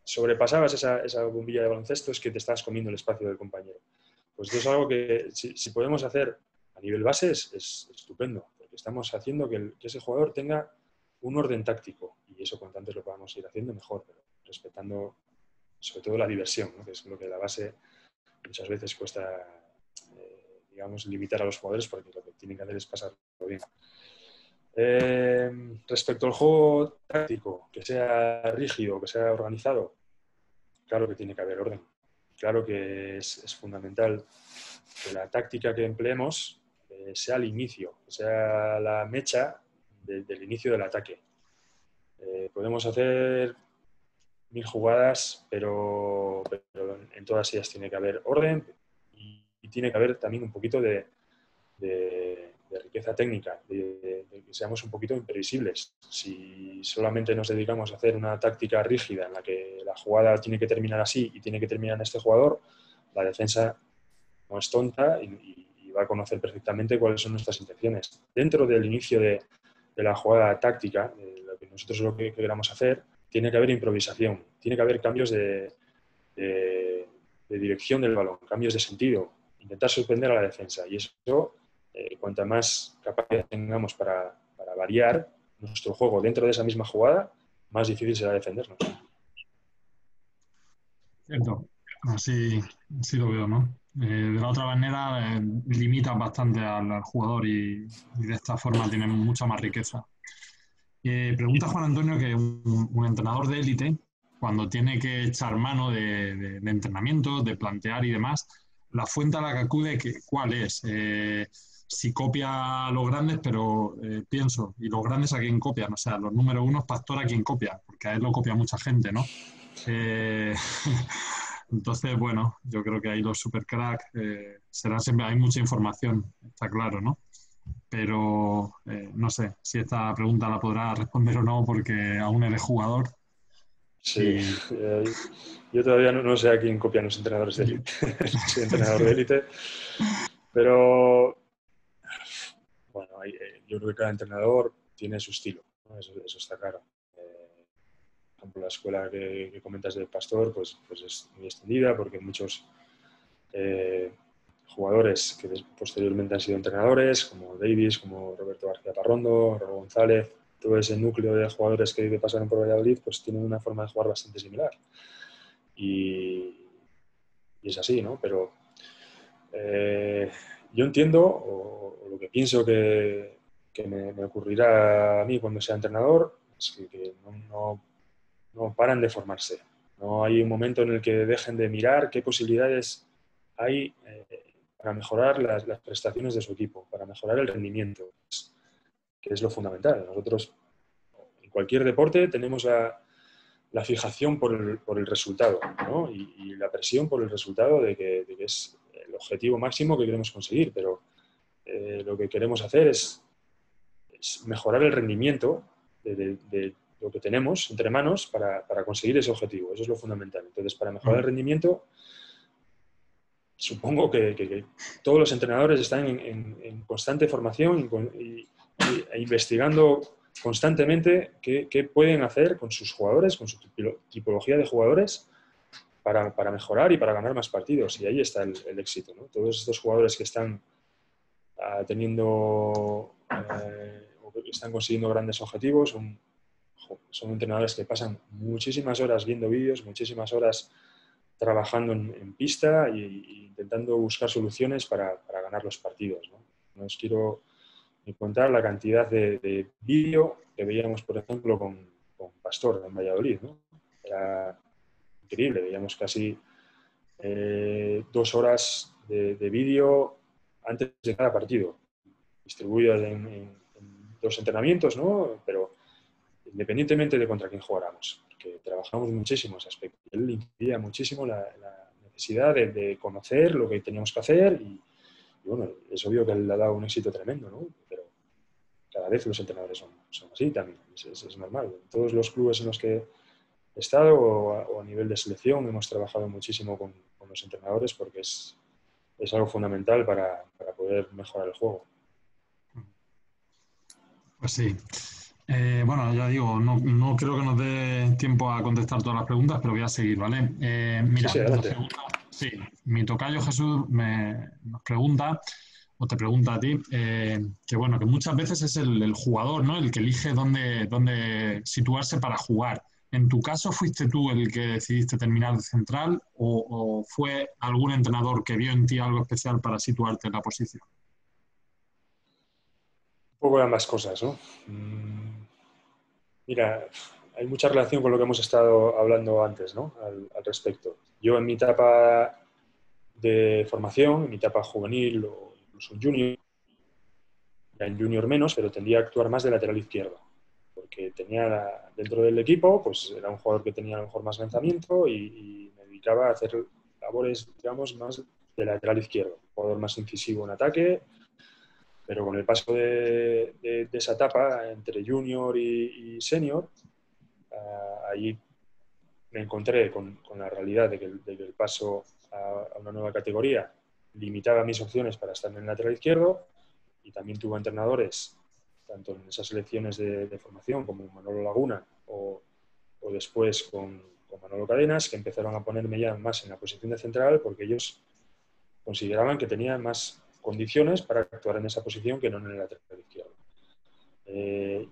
sobrepasabas esa bombilla de baloncesto es que te estás comiendo el espacio del compañero. Pues esto es algo que si podemos hacer a nivel base es estupendo, porque estamos haciendo que ese jugador tenga un orden táctico y eso cuanto antes lo podamos ir haciendo mejor, pero respetando sobre todo la diversión, ¿no? Que es lo que la base muchas veces cuesta, digamos, limitar a los jugadores porque lo que tienen que hacer es pasarlo bien. Respecto al juego táctico, que sea rígido, que sea organizado, claro que tiene que haber orden. Claro que es fundamental que la táctica que empleemos sea al inicio, sea la mecha del inicio del ataque. Podemos hacer 1000 jugadas, pero en todas ellas tiene que haber orden y tiene que haber también un poquito de riqueza técnica, de que seamos un poquito imprevisibles. Si solamente nos dedicamos a hacer una táctica rígida en la que la jugada tiene que terminar así y tiene que terminar en este jugador, la defensa no es tonta y va a conocer perfectamente cuáles son nuestras intenciones. Dentro del inicio de la jugada táctica, de nosotros lo que queramos hacer, tiene que haber improvisación, tiene que haber cambios de dirección del balón, cambios de sentido, intentar sorprender a la defensa. Y eso, cuanta más capacidad tengamos para variar nuestro juego dentro de esa misma jugada, más difícil será defendernos. Cierto, así lo veo, ¿no? De la otra manera, limitas bastante al jugador y de esta forma tienen mucha más riqueza. Pregunta Juan Antonio que un entrenador de élite, cuando tiene que echar mano de entrenamiento, de plantear y demás, la fuente a la que acude, ¿cuál es? Si copia a los grandes, pero pienso, ¿y los grandes a quién copian? O sea, los número uno, Pastor a quién copia, porque a él lo copia mucha gente, ¿no? Eh, entonces, bueno, yo creo que ahí los supercracks serán siempre, hay mucha información, está claro, ¿no? Pero no sé si esta pregunta la podrá responder o no porque aún eres jugador. Sí, Y yo todavía no sé a quién copian los entrenadores de élite. Soy entrenador de élite, pero bueno, yo creo que cada entrenador tiene su estilo, ¿no? Eso está claro. Por ejemplo, la escuela que comentas del Pastor pues es muy extendida porque muchos jugadores que posteriormente han sido entrenadores, como Davis, como Roberto García Parrondo, Raúl González, todo ese núcleo de jugadores que pasaron por Valladolid, pues tienen una forma de jugar bastante similar. Y es así, ¿no? Pero yo entiendo, o lo que pienso que me ocurrirá a mí cuando sea entrenador, es que no paran de formarse. No hay un momento en el que dejen de mirar qué posibilidades hay para mejorar las prestaciones de su equipo, para mejorar el rendimiento, que es lo fundamental. Nosotros, en cualquier deporte, tenemos la fijación por el resultado, ¿no? Y la presión por el resultado de que es el objetivo máximo que queremos conseguir, pero lo que queremos hacer es mejorar el rendimiento de lo que tenemos entre manos para conseguir ese objetivo. Eso es lo fundamental. Entonces, para mejorar el rendimiento, supongo que todos los entrenadores están en constante formación e investigando constantemente qué pueden hacer con sus jugadores, con su tipología de jugadores, para mejorar y para ganar más partidos. Y ahí está el éxito, ¿no? Todos estos jugadores que están teniendo o que están consiguiendo grandes objetivos son entrenadores que pasan muchísimas horas viendo vídeos, muchísimas horas trabajando en pista e intentando buscar soluciones para ganar los partidos, ¿no? No os quiero ni contar la cantidad de vídeo que veíamos, por ejemplo, con Pastor en Valladolid, ¿no? Era increíble, veíamos casi 2 horas de vídeo antes de cada partido, distribuidas en 2 entrenamientos, ¿no? Pero independientemente de contra quién jugáramos, porque trabajamos muchísimo ese aspecto. Él incidía muchísimo la necesidad de conocer lo que teníamos que hacer y bueno, es obvio que él ha dado un éxito tremendo, ¿no? Pero cada vez los entrenadores son así también, es normal. En todos los clubes en los que he estado o a nivel de selección hemos trabajado muchísimo con los entrenadores porque es algo fundamental para poder mejorar el juego. Pues sí. Bueno, ya digo, no creo que nos dé tiempo a contestar todas las preguntas, pero voy a seguir, ¿vale? Sí, Mira, sí, adelante. sí, mi tocayo Jesús nos pregunta, o te pregunta a ti, que bueno, que muchas veces es el jugador, ¿no? El que elige dónde situarse para jugar. ¿En tu caso fuiste tú el que decidiste terminar de central o fue algún entrenador que vio en ti algo especial para situarte en la posición? Un poco de ambas cosas, ¿no? Mira, hay mucha relación con lo que hemos estado hablando antes, ¿no? Al respecto. Yo en mi etapa de formación, en mi etapa juvenil o incluso en junior, ya en junior menos, pero tendía a actuar más de lateral izquierdo, porque tenía dentro del equipo, pues era un jugador que tenía a lo mejor más lanzamiento y me dedicaba a hacer labores, digamos, más de lateral izquierdo, un jugador más incisivo en ataque, pero con el paso de esa etapa entre junior y senior, ahí me encontré con la realidad de que el paso a una nueva categoría limitaba mis opciones para estar en el lateral izquierdo, y también tuvo entrenadores, tanto en esas selecciones de formación como Manolo Laguna o después con Manolo Cadenas, que empezaron a ponerme ya más en la posición de central porque ellos consideraban que tenía más condiciones para actuar en esa posición que no en el lateral izquierdo.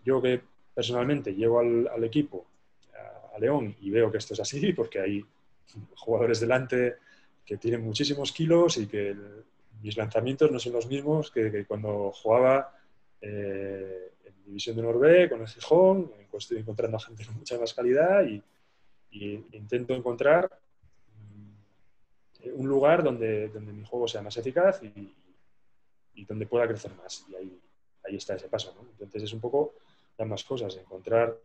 Yo que personalmente llego al equipo, a León, y veo que esto es así, porque hay jugadores delante que tienen muchísimos kilos y que mis lanzamientos no son los mismos que cuando jugaba en División de Honor B, con el Gijón. Estoy encontrando gente con mucha más calidad y intento encontrar un lugar donde mi juego sea más eficaz y donde pueda crecer más. Y ahí está ese paso, ¿no? Entonces es un poco ambas cosas, encontrar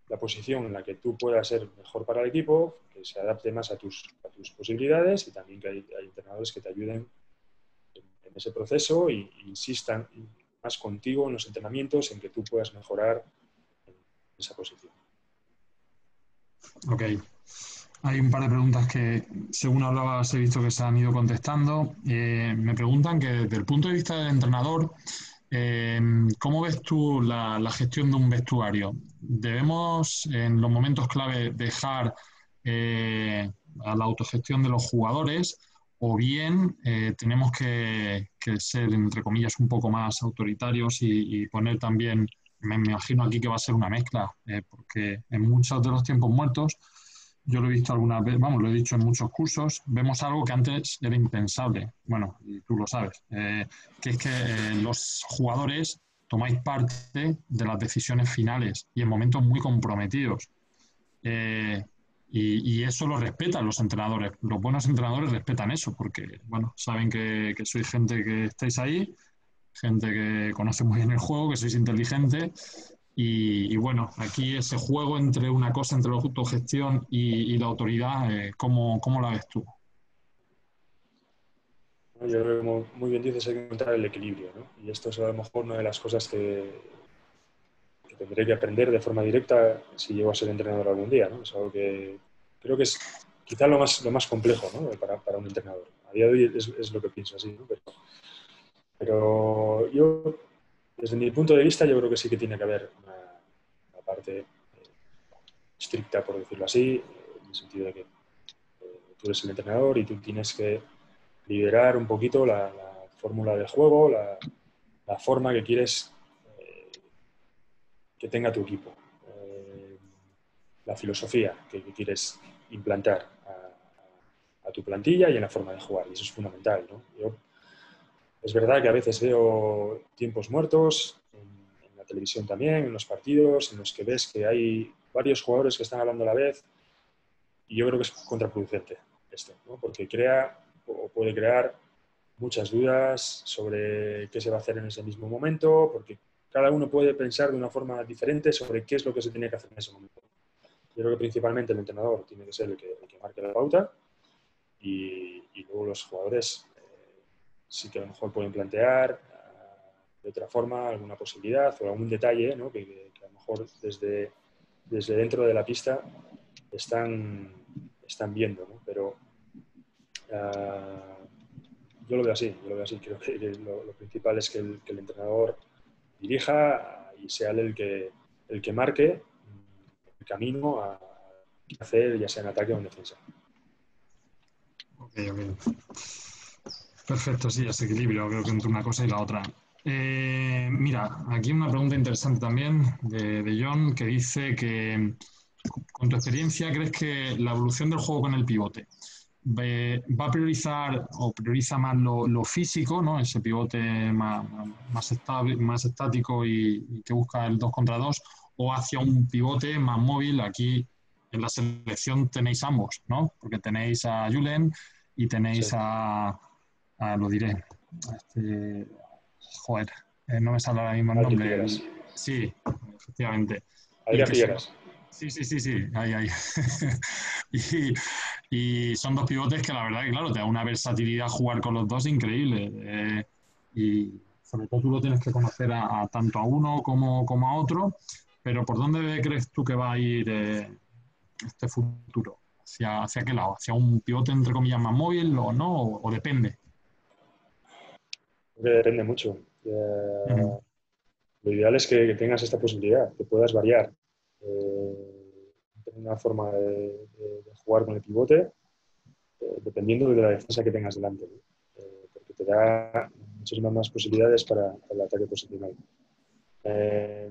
la posición en la que tú puedas ser mejor para el equipo, que se adapte más a tus posibilidades, y también que hay entrenadores que te ayuden en ese proceso e insistan más contigo en los entrenamientos en que tú puedas mejorar en esa posición. Ok. Hay un par de preguntas que, según hablabas, he visto que se han ido contestando. Me preguntan que desde el punto de vista del entrenador, ¿cómo ves tú la gestión de un vestuario? ¿Debemos en los momentos clave dejar a la autogestión de los jugadores, o bien tenemos que ser, entre comillas, un poco más autoritarios y poner también, me imagino aquí que va a ser una mezcla, porque en muchos de los tiempos muertos, yo lo he visto algunas veces, vamos, lo he dicho en muchos cursos, vemos algo que antes era impensable, bueno, y tú lo sabes, que es que los jugadores tomáis parte de las decisiones finales y en momentos muy comprometidos. Y eso lo respetan los entrenadores. Los buenos entrenadores respetan eso porque, bueno, saben que sois gente que estáis ahí, gente que conoce muy bien el juego, que sois inteligente. Y bueno, aquí ese juego entre una cosa, entre la autogestión y la autoridad, ¿cómo la ves tú? Yo creo que, como muy bien dices, hay que encontrar el equilibrio, ¿no? Y esto es a lo mejor una de las cosas que tendré que aprender de forma directa si llego a ser entrenador algún día, ¿no? Es algo que creo que es quizá lo más complejo, ¿no? para un entrenador. A día de hoy es lo que pienso así, ¿no? Pero yo, desde mi punto de vista, yo creo que sí que tiene que haber una parte estricta, por decirlo así, en el sentido de que tú eres el entrenador y tú tienes que liderar un poquito la fórmula de juego, la forma que quieres que tenga tu equipo, la filosofía que quieres implantar a tu plantilla y en la forma de jugar. Y eso es fundamental, ¿no? Es verdad que a veces veo tiempos muertos en la televisión también, en los partidos, en los que ves que hay varios jugadores que están hablando a la vez, y yo creo que es contraproducente esto, ¿no? Porque crea o puede crear muchas dudas sobre qué se va a hacer en ese mismo momento, porque cada uno puede pensar de una forma diferente sobre qué es lo que se tiene que hacer en ese momento. Yo creo que principalmente el entrenador tiene que ser el que marque la pauta, y luego los jugadores sí que a lo mejor pueden plantear de otra forma alguna posibilidad o algún detalle, ¿no? que a lo mejor desde dentro de la pista están viendo, ¿no? Pero yo lo veo así. Creo que lo principal es que el entrenador dirija y sea él el que marque el camino a hacer, ya sea en ataque o en defensa. Okay, okay. Perfecto, sí, ese equilibrio creo que entre una cosa y la otra. Mira, aquí una pregunta interesante también de John, que dice que con tu experiencia, ¿crees que la evolución del juego con el pivote va a priorizar o prioriza más lo físico, ¿no? Ese pivote más estable, más estático y que busca el 2 contra 2, o hacia un pivote más móvil? Aquí en la selección tenéis ambos, ¿no? Porque tenéis a Julen y tenéis Sí. lo diré, joder, no me sale ahora mismo el Adri nombre. Figueras. Sí, efectivamente. Y Adrián que son, Figueras. sí, ahí. y son dos pivotes que la verdad que, claro, te da una versatilidad jugar con los dos increíble. Y sobre todo tú lo tienes que conocer tanto a uno como a otro. Pero ¿por dónde crees tú que va a ir este futuro? ¿Hacia qué lado? ¿Hacia un pivote, entre comillas, más móvil o no? ¿O depende? Creo que depende mucho. Ujú. Lo ideal es que tengas esta posibilidad, que puedas variar. Tener una forma de jugar con el pivote dependiendo de la defensa que tengas delante, ¿no? Porque te da muchísimas más posibilidades para el ataque posicional. Eh,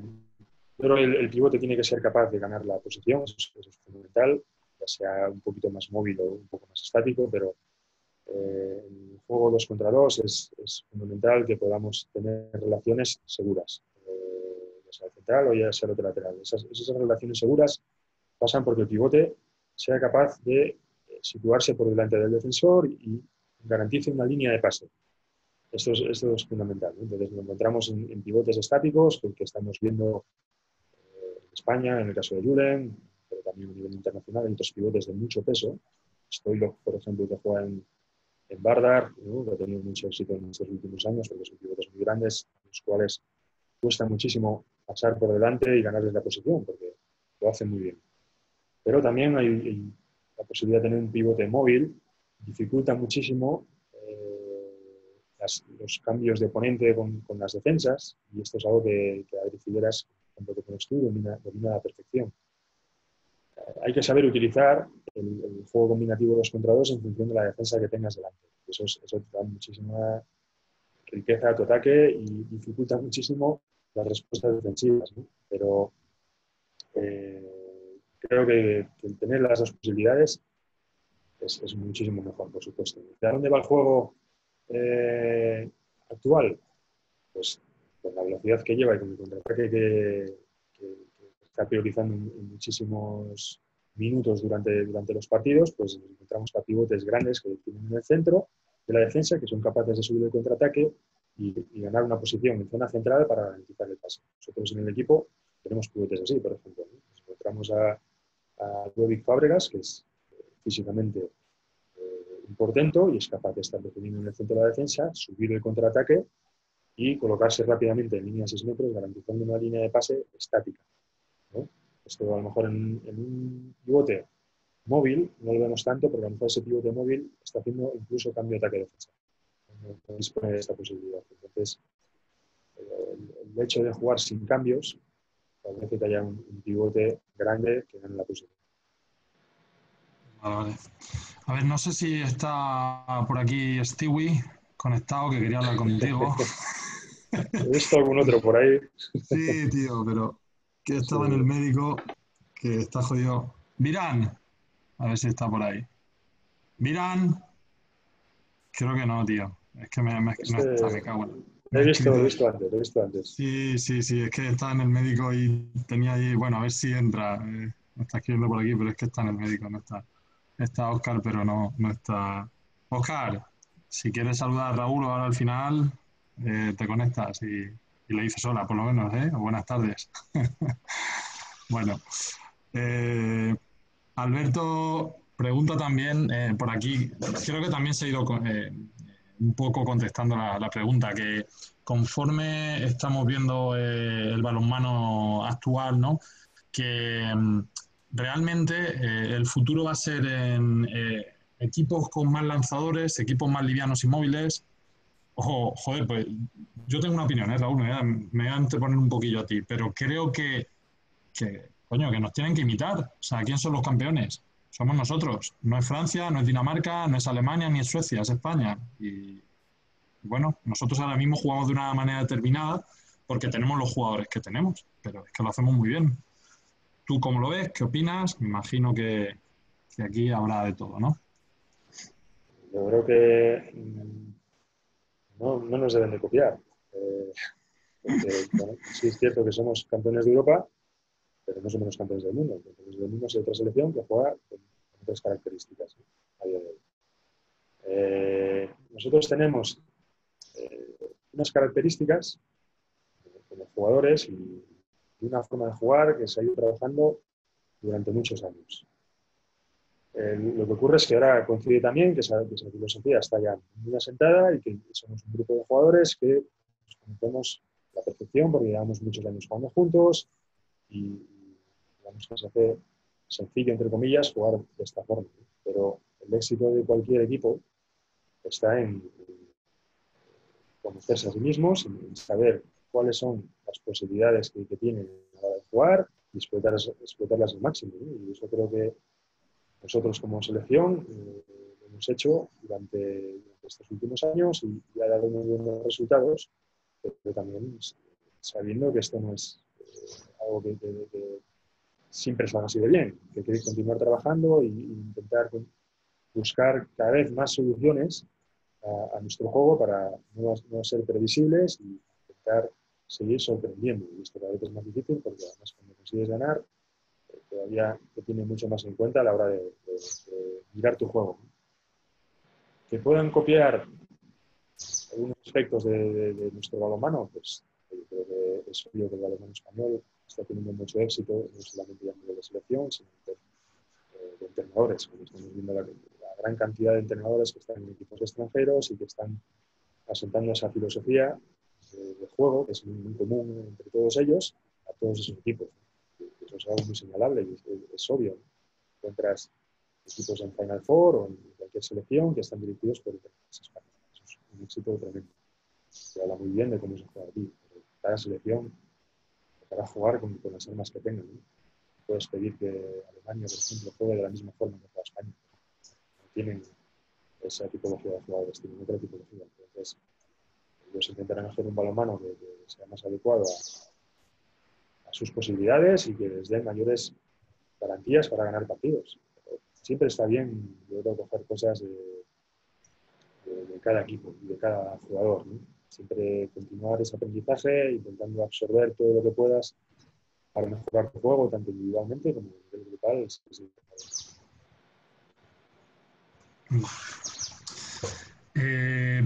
pero el pivote tiene que ser capaz de ganar la posición, eso es fundamental, ya sea un poquito más móvil o un poco más estático, pero en el juego 2 contra 2 es fundamental que podamos tener relaciones seguras, ya sea el central o ya sea el otro lateral. Esas relaciones seguras pasan porque el pivote sea capaz de situarse por delante del defensor y garantice una línea de pase. Esto es fundamental, ¿no? Entonces nos encontramos en pivotes estáticos que estamos viendo en España, en el caso de Julen, pero también a nivel internacional, en otros pivotes de mucho peso. Stoilov, por ejemplo, que juega en Vardar, ¿no? Que ha tenido mucho éxito en estos últimos años, porque son pivotes muy grandes, los cuales cuesta muchísimo pasar por delante y ganarles la posición, porque lo hacen muy bien. Pero también hay la posibilidad de tener un pivote móvil, dificulta muchísimo los cambios de oponente con las defensas, y esto es algo que Adri Figueras, por ejemplo, que pones tú, domina a la perfección. Hay que saber utilizar el juego combinativo 2 contra 2 en función de la defensa que tengas delante. Eso te da muchísima riqueza a tu ataque y dificulta muchísimo las respuestas defensivas, ¿no? Pero creo que el tener las dos posibilidades es muchísimo mejor, por supuesto. ¿De dónde va el juego actual? Pues con la velocidad que lleva y con el contraataque que está priorizando en muchísimos minutos durante los partidos, pues encontramos a pivotes grandes que tienen en el centro de la defensa, que son capaces de subir el contraataque y ganar una posición en zona central para garantizar el pase. Nosotros en el equipo tenemos pivotes así, por ejemplo, ¿no? Nos encontramos a Ludovic Fábregas, que es físicamente un portento y es capaz de estar defendiendo en el centro de la defensa, subir el contraataque y colocarse rápidamente en línea de 6 metros, garantizando una línea de pase estática, ¿no? Esto a lo mejor en un pivote móvil no lo vemos tanto, porque a lo mejor ese pivote móvil está haciendo incluso cambio de ataque-defensa. No dispone de esta posibilidad. Entonces, el hecho de jugar sin cambios favorece que haya un pivote grande que gane la posición. Vale, vale. A ver, no sé si está por aquí Stewie conectado, que quería hablar contigo. He visto algún otro por ahí. Sí, tío, pero que Sí. estaba en el médico, que está jodido. Virán, a ver si está por ahí. Virán, creo que no, tío. Es que no está, me cago en. Me ha He escrito. visto antes. Sí, sí, sí, es que está en el médico y tenía ahí, bueno, a ver si entra. Me está escribiendo por aquí, pero es que está en el médico, no está. Está Oscar, pero no está. Oscar, si quieres saludar a Raúl ahora al final, te conectas y le dices hola, por lo menos, ¿eh? O buenas tardes. Bueno, eh, Alberto pregunta también por aquí, creo que también se ha ido un poco contestando la pregunta, que conforme estamos viendo el balonmano actual, ¿no? Que realmente el futuro va a ser en equipos con más lanzadores, equipos más livianos y móviles. Ojo, joder, pues yo tengo una opinión, Raúl, me voy a anteponer un poquillo a ti, pero creo coño, que nos tienen que imitar. O sea, ¿quién son los campeones? Somos nosotros. No es Francia, no es Dinamarca, no es Alemania, ni es Suecia, es España. Y bueno, nosotros ahora mismo jugamos de una manera determinada porque tenemos los jugadores que tenemos, pero es que lo hacemos muy bien. ¿Tú cómo lo ves? ¿Qué opinas? Me imagino que aquí habrá de todo, ¿no? Yo creo que no nos deben de copiar. Porque, bueno, sí es cierto que somos campeones de Europa, pero no somos los campeones del mundo. Los campeones del mundo es otra selección que juega con otras características, ¿no? A día de hoy. Nosotros tenemos unas características como jugadores y una forma de jugar que se ha ido trabajando durante muchos años. Lo que ocurre es que ahora coincide también que esa filosofía está ya muy asentada y que somos un grupo de jugadores que nos conocemos a la perfección porque llevamos muchos años jugando juntos y digamos que se hace sencillo, entre comillas, jugar de esta forma, ¿no? Pero el éxito de cualquier equipo está en conocerse a sí mismos, en saber cuáles son las posibilidades que tienen a la hora de jugar y explotarlas al máximo, ¿no? Y eso creo que nosotros como selección lo hemos hecho durante estos últimos años y ha dado muy buenos resultados, pero también sabiendo que esto no es algo que siempre salga así de bien, que hay que continuar trabajando e intentar buscar cada vez más soluciones a nuestro juego para no ser previsibles y intentar seguir sorprendiendo. Y esto cada vez es más difícil porque además cuando consigues ganar todavía te tiene mucho más en cuenta a la hora de mirar tu juego. Que puedan copiar algunos aspectos de nuestro balonmano, pues yo creo que es obvio que el balonmano español está teniendo mucho éxito, no solamente a nivel de selección, sino de entrenadores. Como estamos viendo la gran cantidad de entrenadores que están en equipos extranjeros y que están asentando esa filosofía de juego, que es muy común entre todos ellos, a todos esos equipos. Eso es algo muy señalable y es obvio, ¿no? Encuentras equipos en Final Four o en cualquier selección que están dirigidos por entrenadores españoles. Eso es un éxito tremendo. Se habla muy bien de cómo se juega aquí, pero cada selección para jugar con las armas que tengan, ¿no? Puedes pedir que Alemania, por ejemplo, juegue de la misma forma que juega España. No tienen esa tipología de jugadores, tienen otra tipología. Entonces, ellos intentarán hacer un balonmano que sea más adecuado a sus posibilidades y que les den mayores garantías para ganar partidos. Pero siempre está bien, yo creo, coger cosas de cada equipo y de cada jugador, ¿no? Siempre continuar ese aprendizaje, intentando absorber todo lo que puedas para mejorar tu juego, tanto individualmente como a nivel grupal.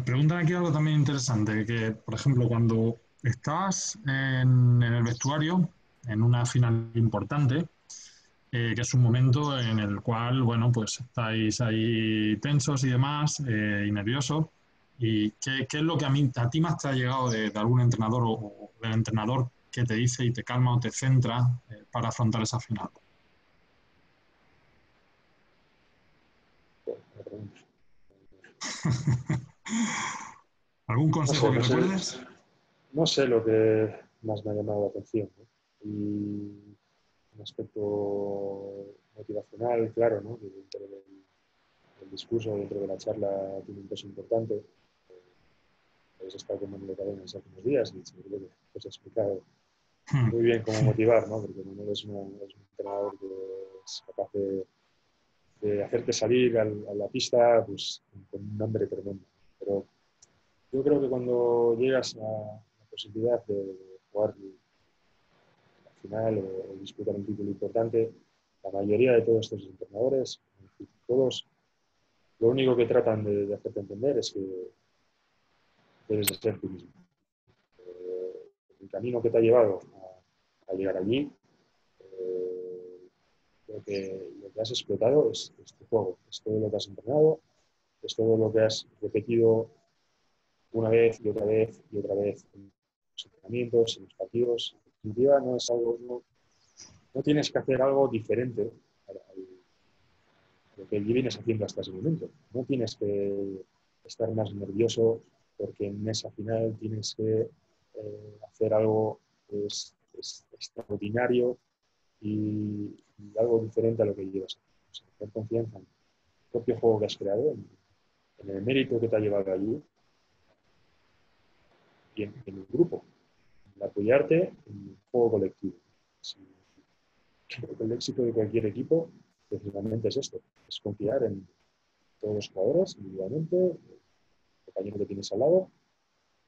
Preguntan aquí algo también interesante, que por ejemplo cuando estás en el vestuario, en una final importante, que es un momento en el cual, bueno, pues estáis ahí tensos y demás, y nerviosos, y qué es lo que a ti más te ha llegado de algún entrenador o del entrenador que te dice y te calma o te centra para afrontar esa final. ¿Algún No consejo sé, que no sé, recuerdes? no sé lo que más me ha llamado la atención, ¿no? Y un aspecto motivacional, claro, ¿no? Que dentro del discurso, dentro de la charla, tiene un peso importante. Habéis estado con Manuel Cadenas hace unos días y seguro que os ha explicado muy bien cómo motivar, ¿no? Porque Manuel es un entrenador que es capaz de hacerte salir a la pista pues, con un hambre tremendo. Pero yo creo que cuando llegas a la posibilidad de jugar la final o disputar un título importante, la mayoría de todos estos entrenadores, todos, lo único que tratan de hacerte entender es que debes de ser tú mismo. El camino que te ha llevado a llegar allí, lo que has explotado es tu juego, es todo lo que has entrenado, es todo lo que has repetido una vez y otra vez y otra vez en los entrenamientos, en los partidos. En definitiva, no es algo, no tienes que hacer algo diferente a lo que vienes haciendo hasta ese momento. No tienes que estar más nervioso porque en esa final tienes que hacer algo que es extraordinario y algo diferente a lo que llevas haciendo. O sea, tener confianza en el propio juego que has creado, en el mérito que te ha llevado allí y en el grupo, en apoyarte en el juego colectivo. Sí, creo que el éxito de cualquier equipo precisamente es esto, es confiar en todos los jugadores individualmente, el compañero que tienes al lado,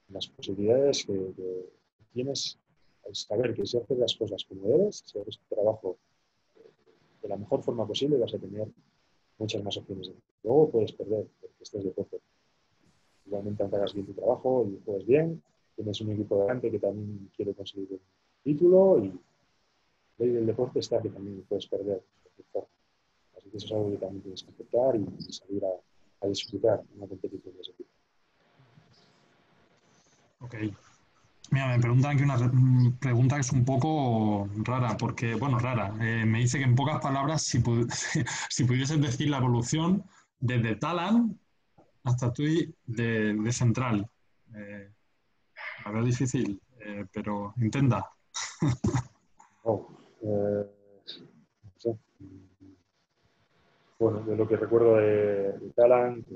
en las posibilidades que tienes al saber que si haces las cosas como debes, si haces tu trabajo de la mejor forma posible, vas a tener muchas más opciones. Luego puedes perder porque estés de poco. Igualmente, aunque hagas bien tu trabajo y juegues bien, tienes un equipo delante que también quiere conseguir un título y ley del deporte está que también puedes perder. Así que eso es algo que también tienes que aceptar y salir a disfrutar una competición de ese tipo. Ok. Mira, me preguntan aquí una pregunta que es un poco rara, porque, bueno, rara. Me dice que en pocas palabras, si pudieses decir la evolución desde Talán hasta Tui de central. Eh, la veo difícil, pero intenta. Oh, no sé. Bueno, de lo que recuerdo de Talan, que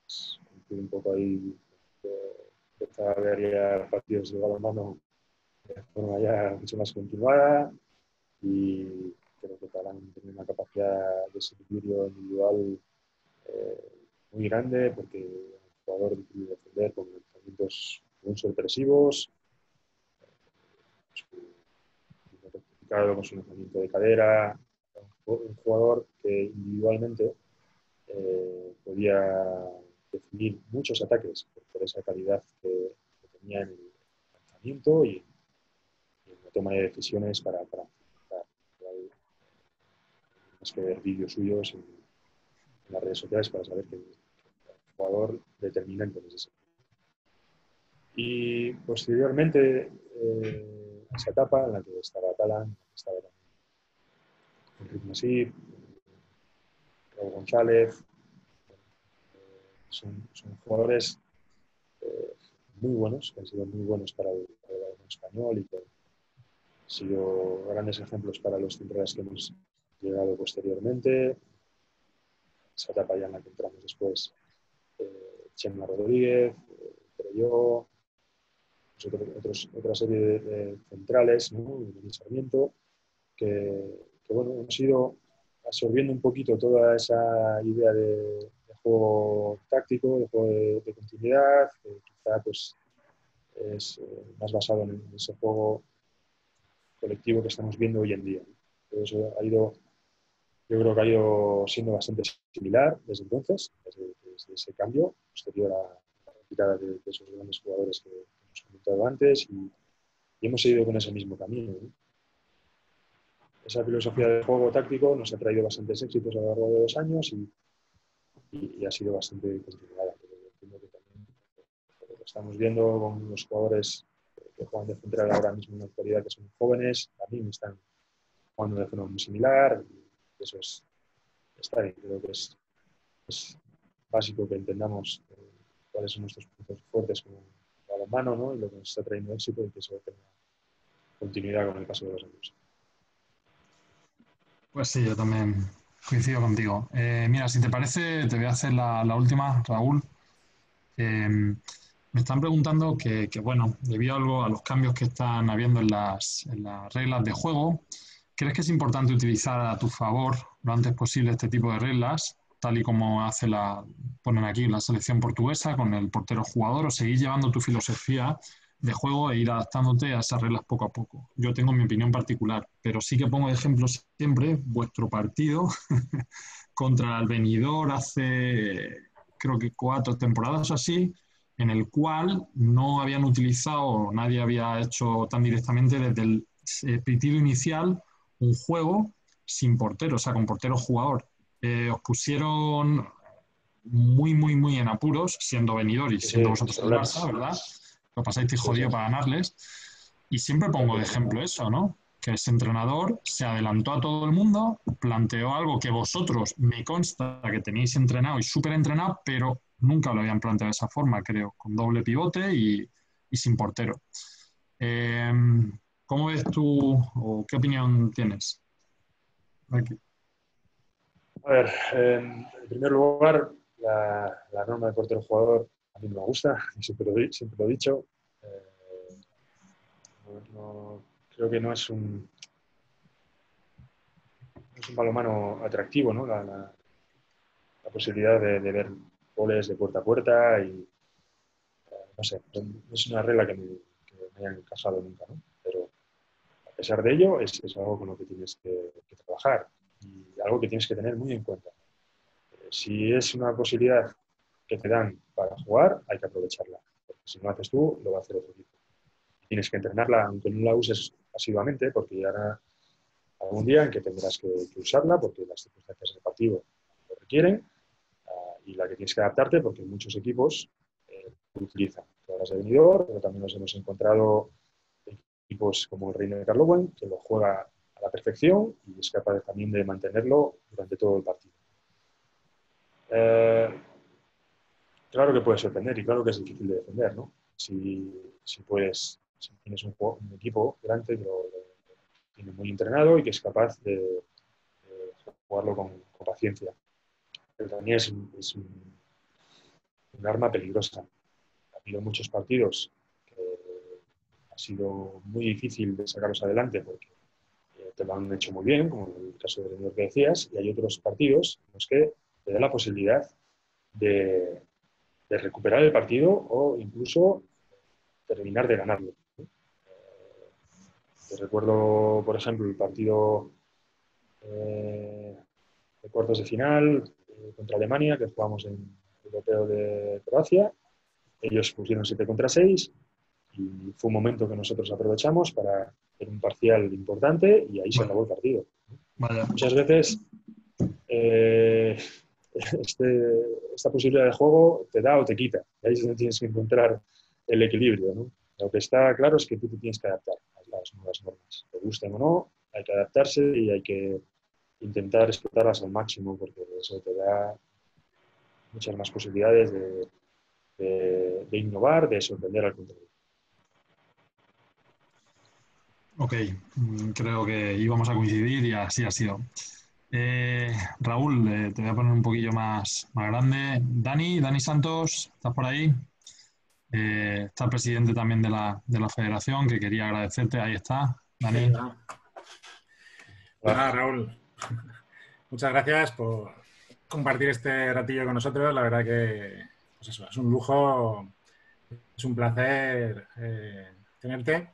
estuve un poco ahí, empezaba a ver ya partidos de balonmano de forma ya mucho más continuada y creo que Talan tiene una capacidad de desequilibrio individual eh, muy grande porque es un jugador difícil de defender con lanzamientos muy sorpresivos, con su lanzamiento de cadera, un jugador que individualmente podía definir muchos ataques por esa calidad que tenía en el lanzamiento y en la toma de decisiones para más que ver vídeos suyos en las redes sociales para saber que es un jugador determinante en ese sentido. Y posteriormente, esa etapa en la que estaba Talan, en la que estaba Enrique Masip, Raúl González, son jugadores eh, muy buenos, que han sido muy buenos para el balonmano español y que han sido grandes ejemplos para los centrales que hemos llegado posteriormente. Esa etapa ya en la que entramos después, Chema Rodríguez, Perelló, otra serie de centrales, ¿no? De Sarmiento, que bueno, hemos ido absorbiendo un poquito toda esa idea de juego táctico, de juego de continuidad, que quizá pues, es más basado en ese juego colectivo que estamos viendo hoy en día. Todo eso ha ido, yo creo que ha ido siendo bastante similar desde entonces, desde ese cambio posterior a la retirada de esos grandes jugadores que hemos comentado antes y hemos seguido con ese mismo camino, ¿no? Esa filosofía de juego táctico nos ha traído bastantes éxitos a lo largo de los años y ha sido bastante continuada. Pero entiendo que también lo estamos viendo con los jugadores que juegan de central ahora mismo en la actualidad, que son jóvenes, también están jugando de forma muy similar. Y eso está bien. Creo que es básico que entendamos cuáles son nuestros puntos fuertes como balonmano, ¿no? Y lo que nos está trayendo éxito y que eso tenga continuidad con el paso de los años. Pues sí, yo también coincido contigo. Mira, si te parece, te voy a hacer la última, Raúl. Me están preguntando bueno, debido a los cambios que están habiendo en las reglas de juego, ¿crees que es importante utilizar a tu favor lo antes posible este tipo de reglas, tal y como ponen aquí la selección portuguesa con el portero jugador, o seguir llevando tu filosofía de juego e ir adaptándote a esas reglas poco a poco? Yo tengo mi opinión particular, pero sí que pongo de ejemplo siempre vuestro partido contra el Benidorm hace, creo que 4 temporadas o así, en el cual no habían utilizado, nadie había hecho tan directamente desde el pitido inicial un juego sin portero, o sea, con portero jugador. Os pusieron muy en apuros, siendo Benidorm y Sí, siendo sí, vosotros el Barça, problemas. ¿verdad? Lo pasáis Sí, sí. jodido para ganarles. Y siempre pongo de ejemplo eso, ¿no? Que ese entrenador se adelantó a todo el mundo, planteó algo que vosotros me consta que tenéis entrenado y súper entrenado, pero nunca lo habían planteado de esa forma, creo, con doble pivote y sin portero. Eh, ¿Cómo ves tú o qué opinión tienes? Aquí. A ver, en primer lugar, la norma de portero jugador a mí no me gusta, siempre lo he dicho. Eh, creo que no es un balonmano atractivo, ¿no? La posibilidad de ver goles de puerta a puerta y no sé, no es una regla que me haya encajado nunca, ¿no? Pero a pesar de ello, es algo con lo que tienes que trabajar y algo que tienes que tener muy en cuenta. Si es una posibilidad que te dan para jugar, hay que aprovecharla. Porque si no lo haces tú, lo va a hacer otro equipo. Tienes que entrenarla, aunque no la uses asiduamente, porque llegará algún día en que tendrás que usarla, porque las circunstancias del partido lo requieren, y la que tienes que adaptarte, porque muchos equipos lo utilizan. jugadoras de Benidorm, pero también nos hemos encontrado equipos como el Reino de Carlowen, que lo juega a la perfección y es capaz también de mantenerlo durante todo el partido. Claro que puede sorprender y claro que es difícil de defender, ¿no? Si tienes un equipo grande que lo tiene muy entrenado y que es capaz de jugarlo con paciencia. Pero también es un arma peligrosa. Ha habido muchos partidos que ha sido muy difícil de sacarlos adelante porque te lo han hecho muy bien, como en el caso de Benidorm que decías, y hay otros partidos en los que te da la posibilidad de recuperar el partido o incluso terminar de ganarlo. Recuerdo, por ejemplo, el partido de cuartos de final contra Alemania, que jugamos en el Europeo de Croacia. Ellos pusieron 7-6 y fue un momento que nosotros aprovechamos para hacer un parcial importante y ahí se acabó el partido. Vale. Muchas veces esta posibilidad de juego te da o te quita. Ahí es donde tienes que encontrar el equilibrio, ¿no? Lo que está claro es que tú te tienes que adaptar a las nuevas normas. Te gusten o no, hay que adaptarse y hay que intentar explotarlas al máximo porque eso te da muchas más posibilidades de innovar, de sorprender al contrario. Ok, creo que íbamos a coincidir y así ha sido. Raúl, te voy a poner un poquillo más grande. Dani Santos, ¿estás por ahí? Está el presidente también de la federación, que quería agradecerte. Ahí está, Dani. Sí, Hola, Raúl. Muchas gracias por compartir este ratillo con nosotros. La verdad que pues eso, es un lujo, es un placer tenerte.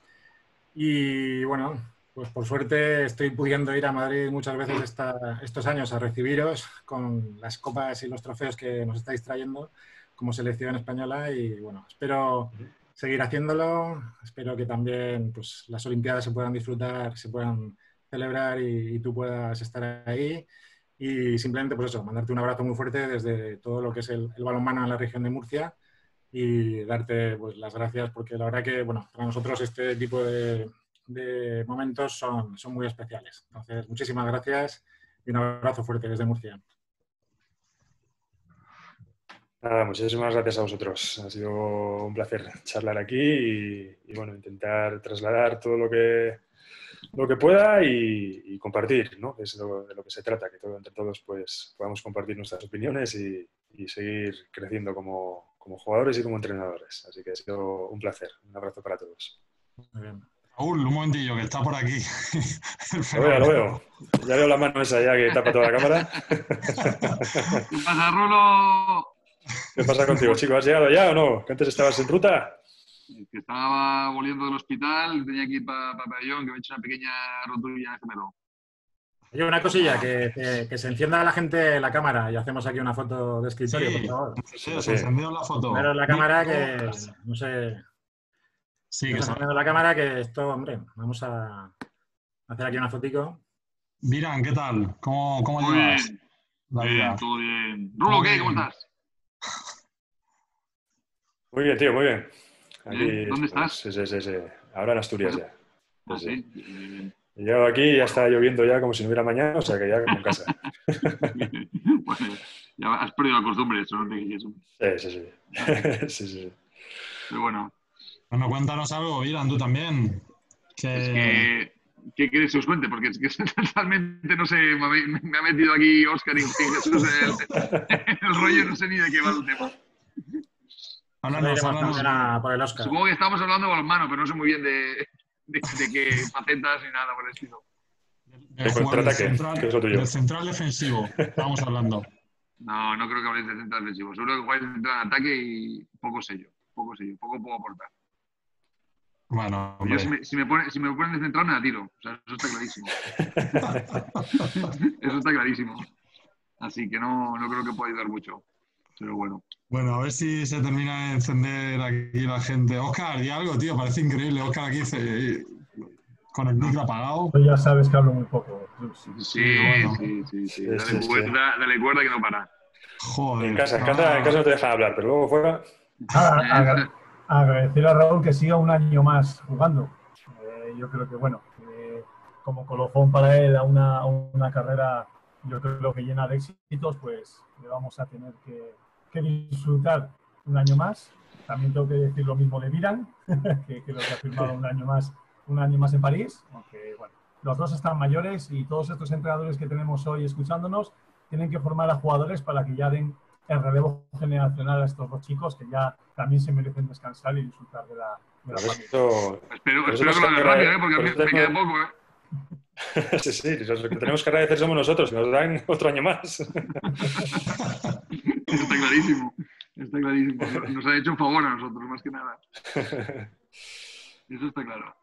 Y bueno, pues por suerte estoy pudiendo ir a Madrid muchas veces estos años a recibiros con las copas y los trofeos que nos estáis trayendo como selección española y bueno, espero seguir haciéndolo, espero que también pues, las Olimpiadas se puedan disfrutar, se puedan celebrar y tú puedas estar ahí y simplemente pues eso, mandarte un abrazo muy fuerte desde todo lo que es el balonmano en la región de Murcia y darte pues, las gracias porque la verdad que bueno, para nosotros este tipo de momentos son muy especiales. Entonces, muchísimas gracias y un abrazo fuerte desde Murcia. Nada, muchísimas gracias a vosotros. Ha sido un placer charlar aquí y bueno, intentar trasladar todo lo que pueda y compartir, ¿no? Es de lo que se trata, que entre todos pues, podamos compartir nuestras opiniones y seguir creciendo como jugadores y como entrenadores. Así que ha sido un placer. Un abrazo para todos. Muy bien. Raúl, un momentillo, que está por aquí. Lo veo. Ya veo la mano esa ya que tapa toda la cámara. ¿Qué pasa, Rulo? ¿Qué pasa contigo, chico? ¿Has llegado ya o no? ¿Que antes estabas en ruta? Que estaba volviendo del hospital, tenía que ir para Pabellón, que me he hecho una pequeña rotura de gemelo. Oye, una cosilla, que se encienda la gente la cámara y hacemos aquí una foto de escritorio, Sí, por favor. sí, se encendió la foto. Pero la cámara que, no sé... Sí, que se ha la cámara que esto, hombre, vamos a hacer aquí una fotico. Miran, ¿qué tal? ¿Cómo Muy llevas bien. la Bien, vida? todo bien. Rulo, ¿qué? ¿Cómo estás? Muy bien, tío, muy bien. Aquí, ¿Dónde estás? Sí. Ahora en Asturias ya. Ah, sí. Bien. He llegado aquí y ya está lloviendo ya como si no hubiera mañana, o sea que ya como en casa. Bueno, ya has perdido la costumbre, eso no te quieres. Sí. Pero bueno. Bueno, cuéntanos algo, Miran, tú también. Es que, ¿qué quieres que os cuente? Porque es que totalmente, no sé, me ha metido aquí Óscar y Jesús el rollo, no sé ni de qué va el tema. Háblanos. Por el Óscar. Supongo que estamos hablando de balonmano, pero no sé muy bien de qué facetas ni nada por el estilo. Del central defensivo, estamos hablando. No creo que habléis de central defensivo. Seguro que jugáis de central ataque y poco sé yo. Poco puedo aportar. Bueno, yo si me ponen de central me la tiro. O sea, eso está clarísimo. Eso está clarísimo. Así que no creo que pueda ayudar mucho. Pero bueno. Bueno, a ver si se termina de encender aquí la gente. Óscar, di algo, tío. Parece increíble. Óscar aquí con el micro apagado. Tú ya sabes que hablo muy poco. Sí. Dale cuerda que no para. Joder. En casa no te dejan hablar, pero luego fuera... agradecer a Raúl que siga un año más jugando. Yo creo que, bueno, como colofón para él a una carrera, yo creo que llena de éxitos, pues le vamos a tener que disfrutar un año más. También tengo que decir lo mismo de Viran, que creo que ha firmado un año más en París, aunque, bueno, los dos están mayores y todos estos entrenadores que tenemos hoy escuchándonos tienen que formar a jugadores para que ya den el relevo generacional a estos dos chicos que ya también se merecen descansar y disfrutar de la familia. Espero que lo hagas rápido, porque a mí me queda poco. Sí, los que tenemos que agradecer somos nosotros, nos dan otro año más. Está clarísimo. Está clarísimo. Nos ha hecho un favor a nosotros, más que nada. Eso está claro.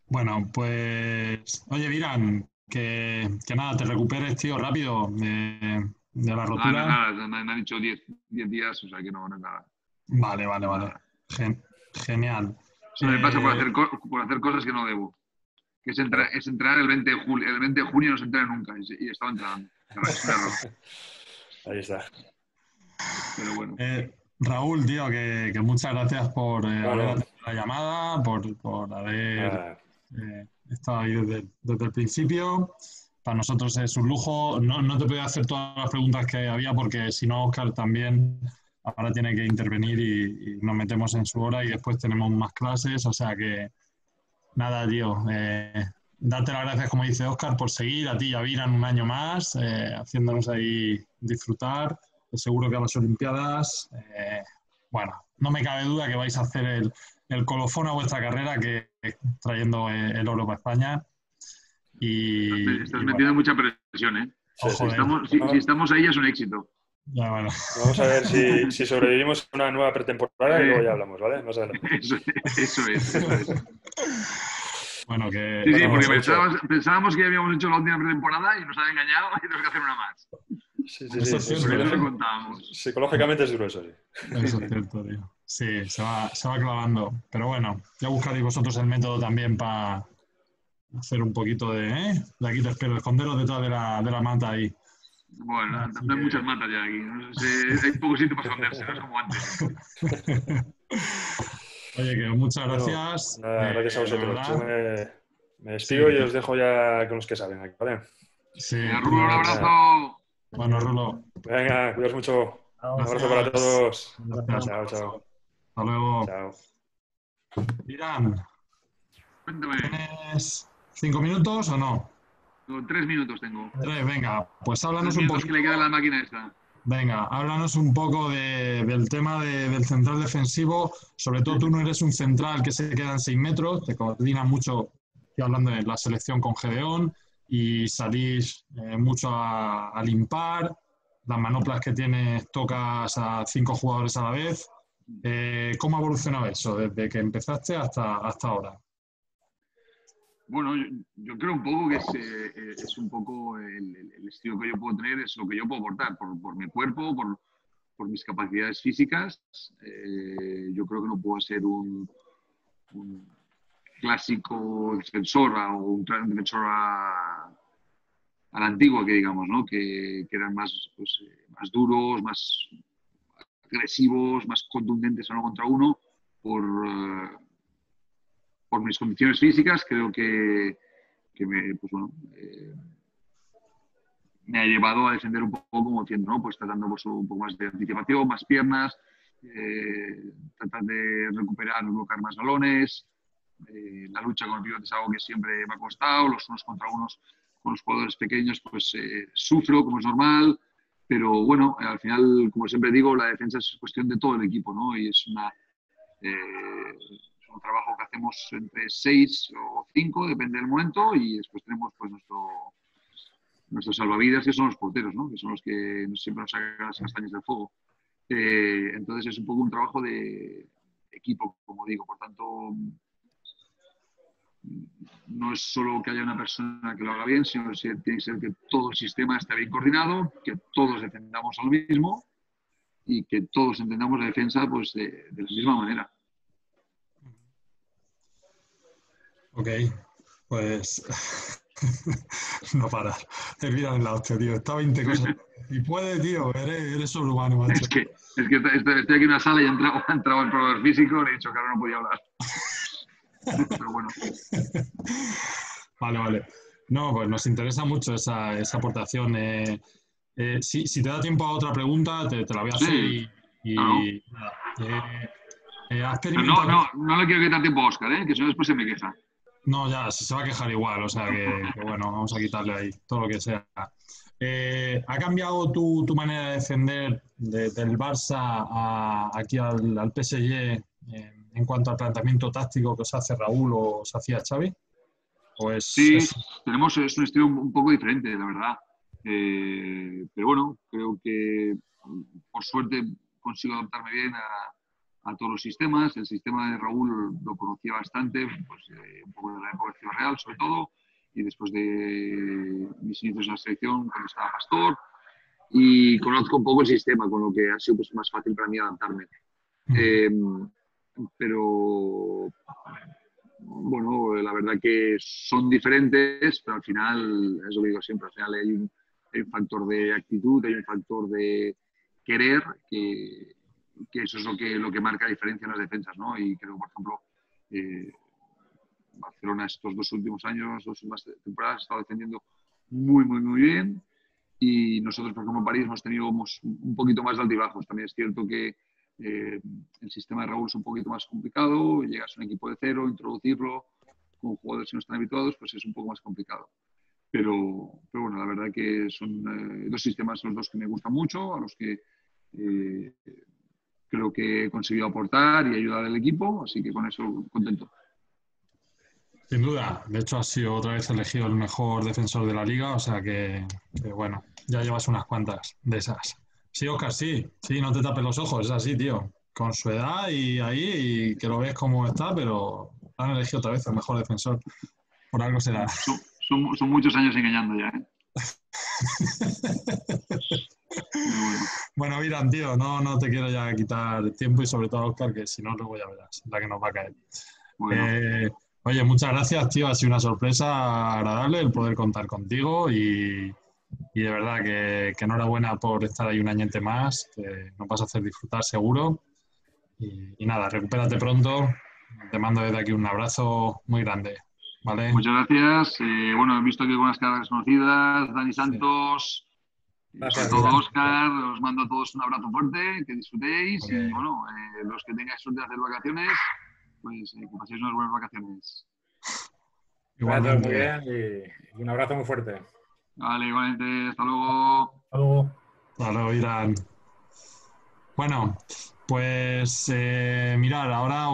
Bueno, pues, oye, Viran, que nada, te recuperes, tío, rápido de la rotura. Nada, me han dicho 10 días, o sea que no es nada. Vale. Genial. Eso me pasa por hacer cosas que no debo. Que es entrenar el 20 de julio. El 20 de junio no se entrena nunca y he estado entrenando. Es un error. Ahí está. Pero bueno. Raúl, tío, que muchas gracias por haber atendido la llamada, por haber estado ahí desde el principio. Para nosotros es un lujo. No te podía hacer todas las preguntas que había porque si no, Óscar también ahora tiene que intervenir y nos metemos en su hora y después tenemos más clases. O sea que, nada, tío, darte las gracias, como dice Óscar, por seguir a ti y a Viran un año más, haciéndonos ahí disfrutar. Seguro que a las Olimpiadas, bueno, no me cabe duda que vais a hacer el colofón a vuestra carrera que trayendo el oro para España. Y, Estás metiendo mucha presión, ¿eh? Si estamos ahí ya es un éxito. Ya, bueno. Vamos a ver si sobrevivimos a una nueva pretemporada y luego ya hablamos, ¿vale? Más adelante. Eso es. Bueno, que... Sí, porque pensábamos que ya habíamos hecho la última pretemporada y nos han engañado y tenemos que hacer una más. Sí. Eso es cierto, por eso contábamos. Psicológicamente es duro eso, sí. Eso es cierto, tío. Sí, se va clavando. Pero bueno, ya buscaréis vosotros el método también para hacer un poquito de... aquí te espero, esconderos detrás de la manta ahí. Bueno, no hay muchas matas ya aquí. No sé, hay poco sitio para esconderse, no es como antes. Oye, que muchas gracias. Gracias a vosotros. Me despido y os dejo ya con los que saben aquí, ¿vale? Sí. Rulo, un abrazo. Bueno, Rulo. Venga, cuidaos mucho. Un abrazo para todos. Chao. Hasta luego. Chao. Viran, Cuéntame. ¿tienes 5 minutos o no? 3 minutos tengo. 3, venga, pues háblanos 3 un minutos poco. que le queda a la máquina esta. Venga, háblanos un poco del tema del central defensivo. Sobre todo tú no eres un central que se queda en 6 metros, te coordinas mucho, estoy hablando de la selección con Gedeón, y salís mucho a limpar. Las manoplas que tienes tocas a 5 jugadores a la vez. ¿Cómo ha evolucionado eso desde que empezaste hasta ahora? Bueno, yo creo un poco que es un poco el estilo que yo puedo tener, es lo que yo puedo aportar por mi cuerpo, por mis capacidades físicas. Yo creo que no puedo ser un clásico defensor o un defensor a la antigua, que digamos, ¿no? Que eran más duros, más agresivos, más contundentes uno contra uno por mis condiciones físicas. Creo que me ha llevado a defender un poco como diciendo, ¿no? Pues tratando un poco más de anticipación, más piernas, tratar de recuperar, bloquear más balones. La lucha con el pivote es algo que siempre me ha costado, los unos contra unos con los jugadores pequeños pues sufro, como es normal, pero bueno, al final, como siempre digo, la defensa es cuestión de todo el equipo, ¿no? Y es un trabajo que hacemos entre 6 o 5, depende del momento, y después tenemos pues nuestros salvavidas, que son los porteros, ¿no? Que son los que siempre nos sacan las castañas del fuego. Entonces es un poco un trabajo de equipo, como digo, por tanto no es solo que haya una persona que lo haga bien, sino que tiene que ser que todo el sistema esté bien coordinado, que todos defendamos a lo mismo y que todos entendamos la defensa pues de la misma manera. Ok, pues No parar. Te miran en la hostia, tío. Está 20 cosas. Y puede, tío. Eres sobrehumano, macho. Es que estoy aquí en una sala y ha entrado el probador físico, le he dicho que ahora no podía hablar. Pero bueno. Vale. No, pues nos interesa mucho esa aportación. Si te da tiempo a otra pregunta, te la voy a hacer Sí, y claro. nada. ¿Has Pero experimentado? no le quiero quitar tiempo a Óscar, ¿eh? Que si no después se me queja. No, ya, se va a quejar igual, o sea que bueno, vamos a quitarle ahí todo lo que sea. ¿Ha cambiado tu manera de defender del Barça aquí al PSG en cuanto al planteamiento táctico que os hace Raúl o os hacía Xavi? ¿O Sí, es un estilo un poco diferente, la verdad. Pero bueno, creo que por suerte consigo adaptarme bien a todos los sistemas. El sistema de Raúl lo conocía bastante, pues, un poco de la época de Ciudad Real sobre todo, y después de mis inicios en la selección cuando estaba Pastor. Y conozco un poco el sistema, con lo que ha sido pues, más fácil para mí adaptarme. Eh, pero bueno, la verdad que son diferentes, pero al final, es lo que digo siempre, al final hay un factor de actitud, hay un factor de querer, que eso es lo que marca la diferencia en las defensas, ¿no? Y creo, por ejemplo, eh, Barcelona estos dos últimos años, dos últimas temporadas, ha estado defendiendo muy bien. Y nosotros, por ejemplo, en París hemos tenido un poquito más de altibajos. También es cierto que el sistema de Raúl es un poquito más complicado. Llegas a un equipo de cero, introducirlo con jugadores que no están habituados, pues es un poco más complicado. Pero bueno, la verdad que son dos sistemas los dos que me gustan mucho, a los que creo que he conseguido aportar y ayudar al equipo, así que con eso contento. Sin duda, de hecho has sido otra vez elegido el mejor defensor de la liga, o sea que bueno, ya llevas unas cuantas de esas. Sí, Oscar, sí, no te tapes los ojos, es así, tío. Con su edad y ahí, y que lo ves como está, pero han elegido otra vez el mejor defensor. Por algo será. Son muchos años engañando ya, ¿eh? Pero bueno. Bueno, Miran, tío, no te quiero ya quitar tiempo y sobre todo, Oscar, que si no, luego ya verás la que nos va a caer. Bueno. Oye, muchas gracias, tío. Ha sido una sorpresa agradable el poder contar contigo y de verdad que enhorabuena por estar ahí un añete más, que nos vas a hacer disfrutar seguro. Y nada, recupérate pronto. Te mando desde aquí un abrazo muy grande. ¿Vale? Muchas gracias. Bueno, he visto que con las caras conocidas, Dani Santos, Gracias, sobre todo Miran. Óscar, os mando a todos un abrazo fuerte, que disfrutéis Okay. y bueno, los que tengáis suerte de hacer vacaciones, pues que paséis unas buenas vacaciones. Igualmente. Muy bien y un abrazo muy fuerte. Vale, igualmente, hasta luego. Hasta luego. Hasta luego, Irán. Bueno, pues mirad, ahora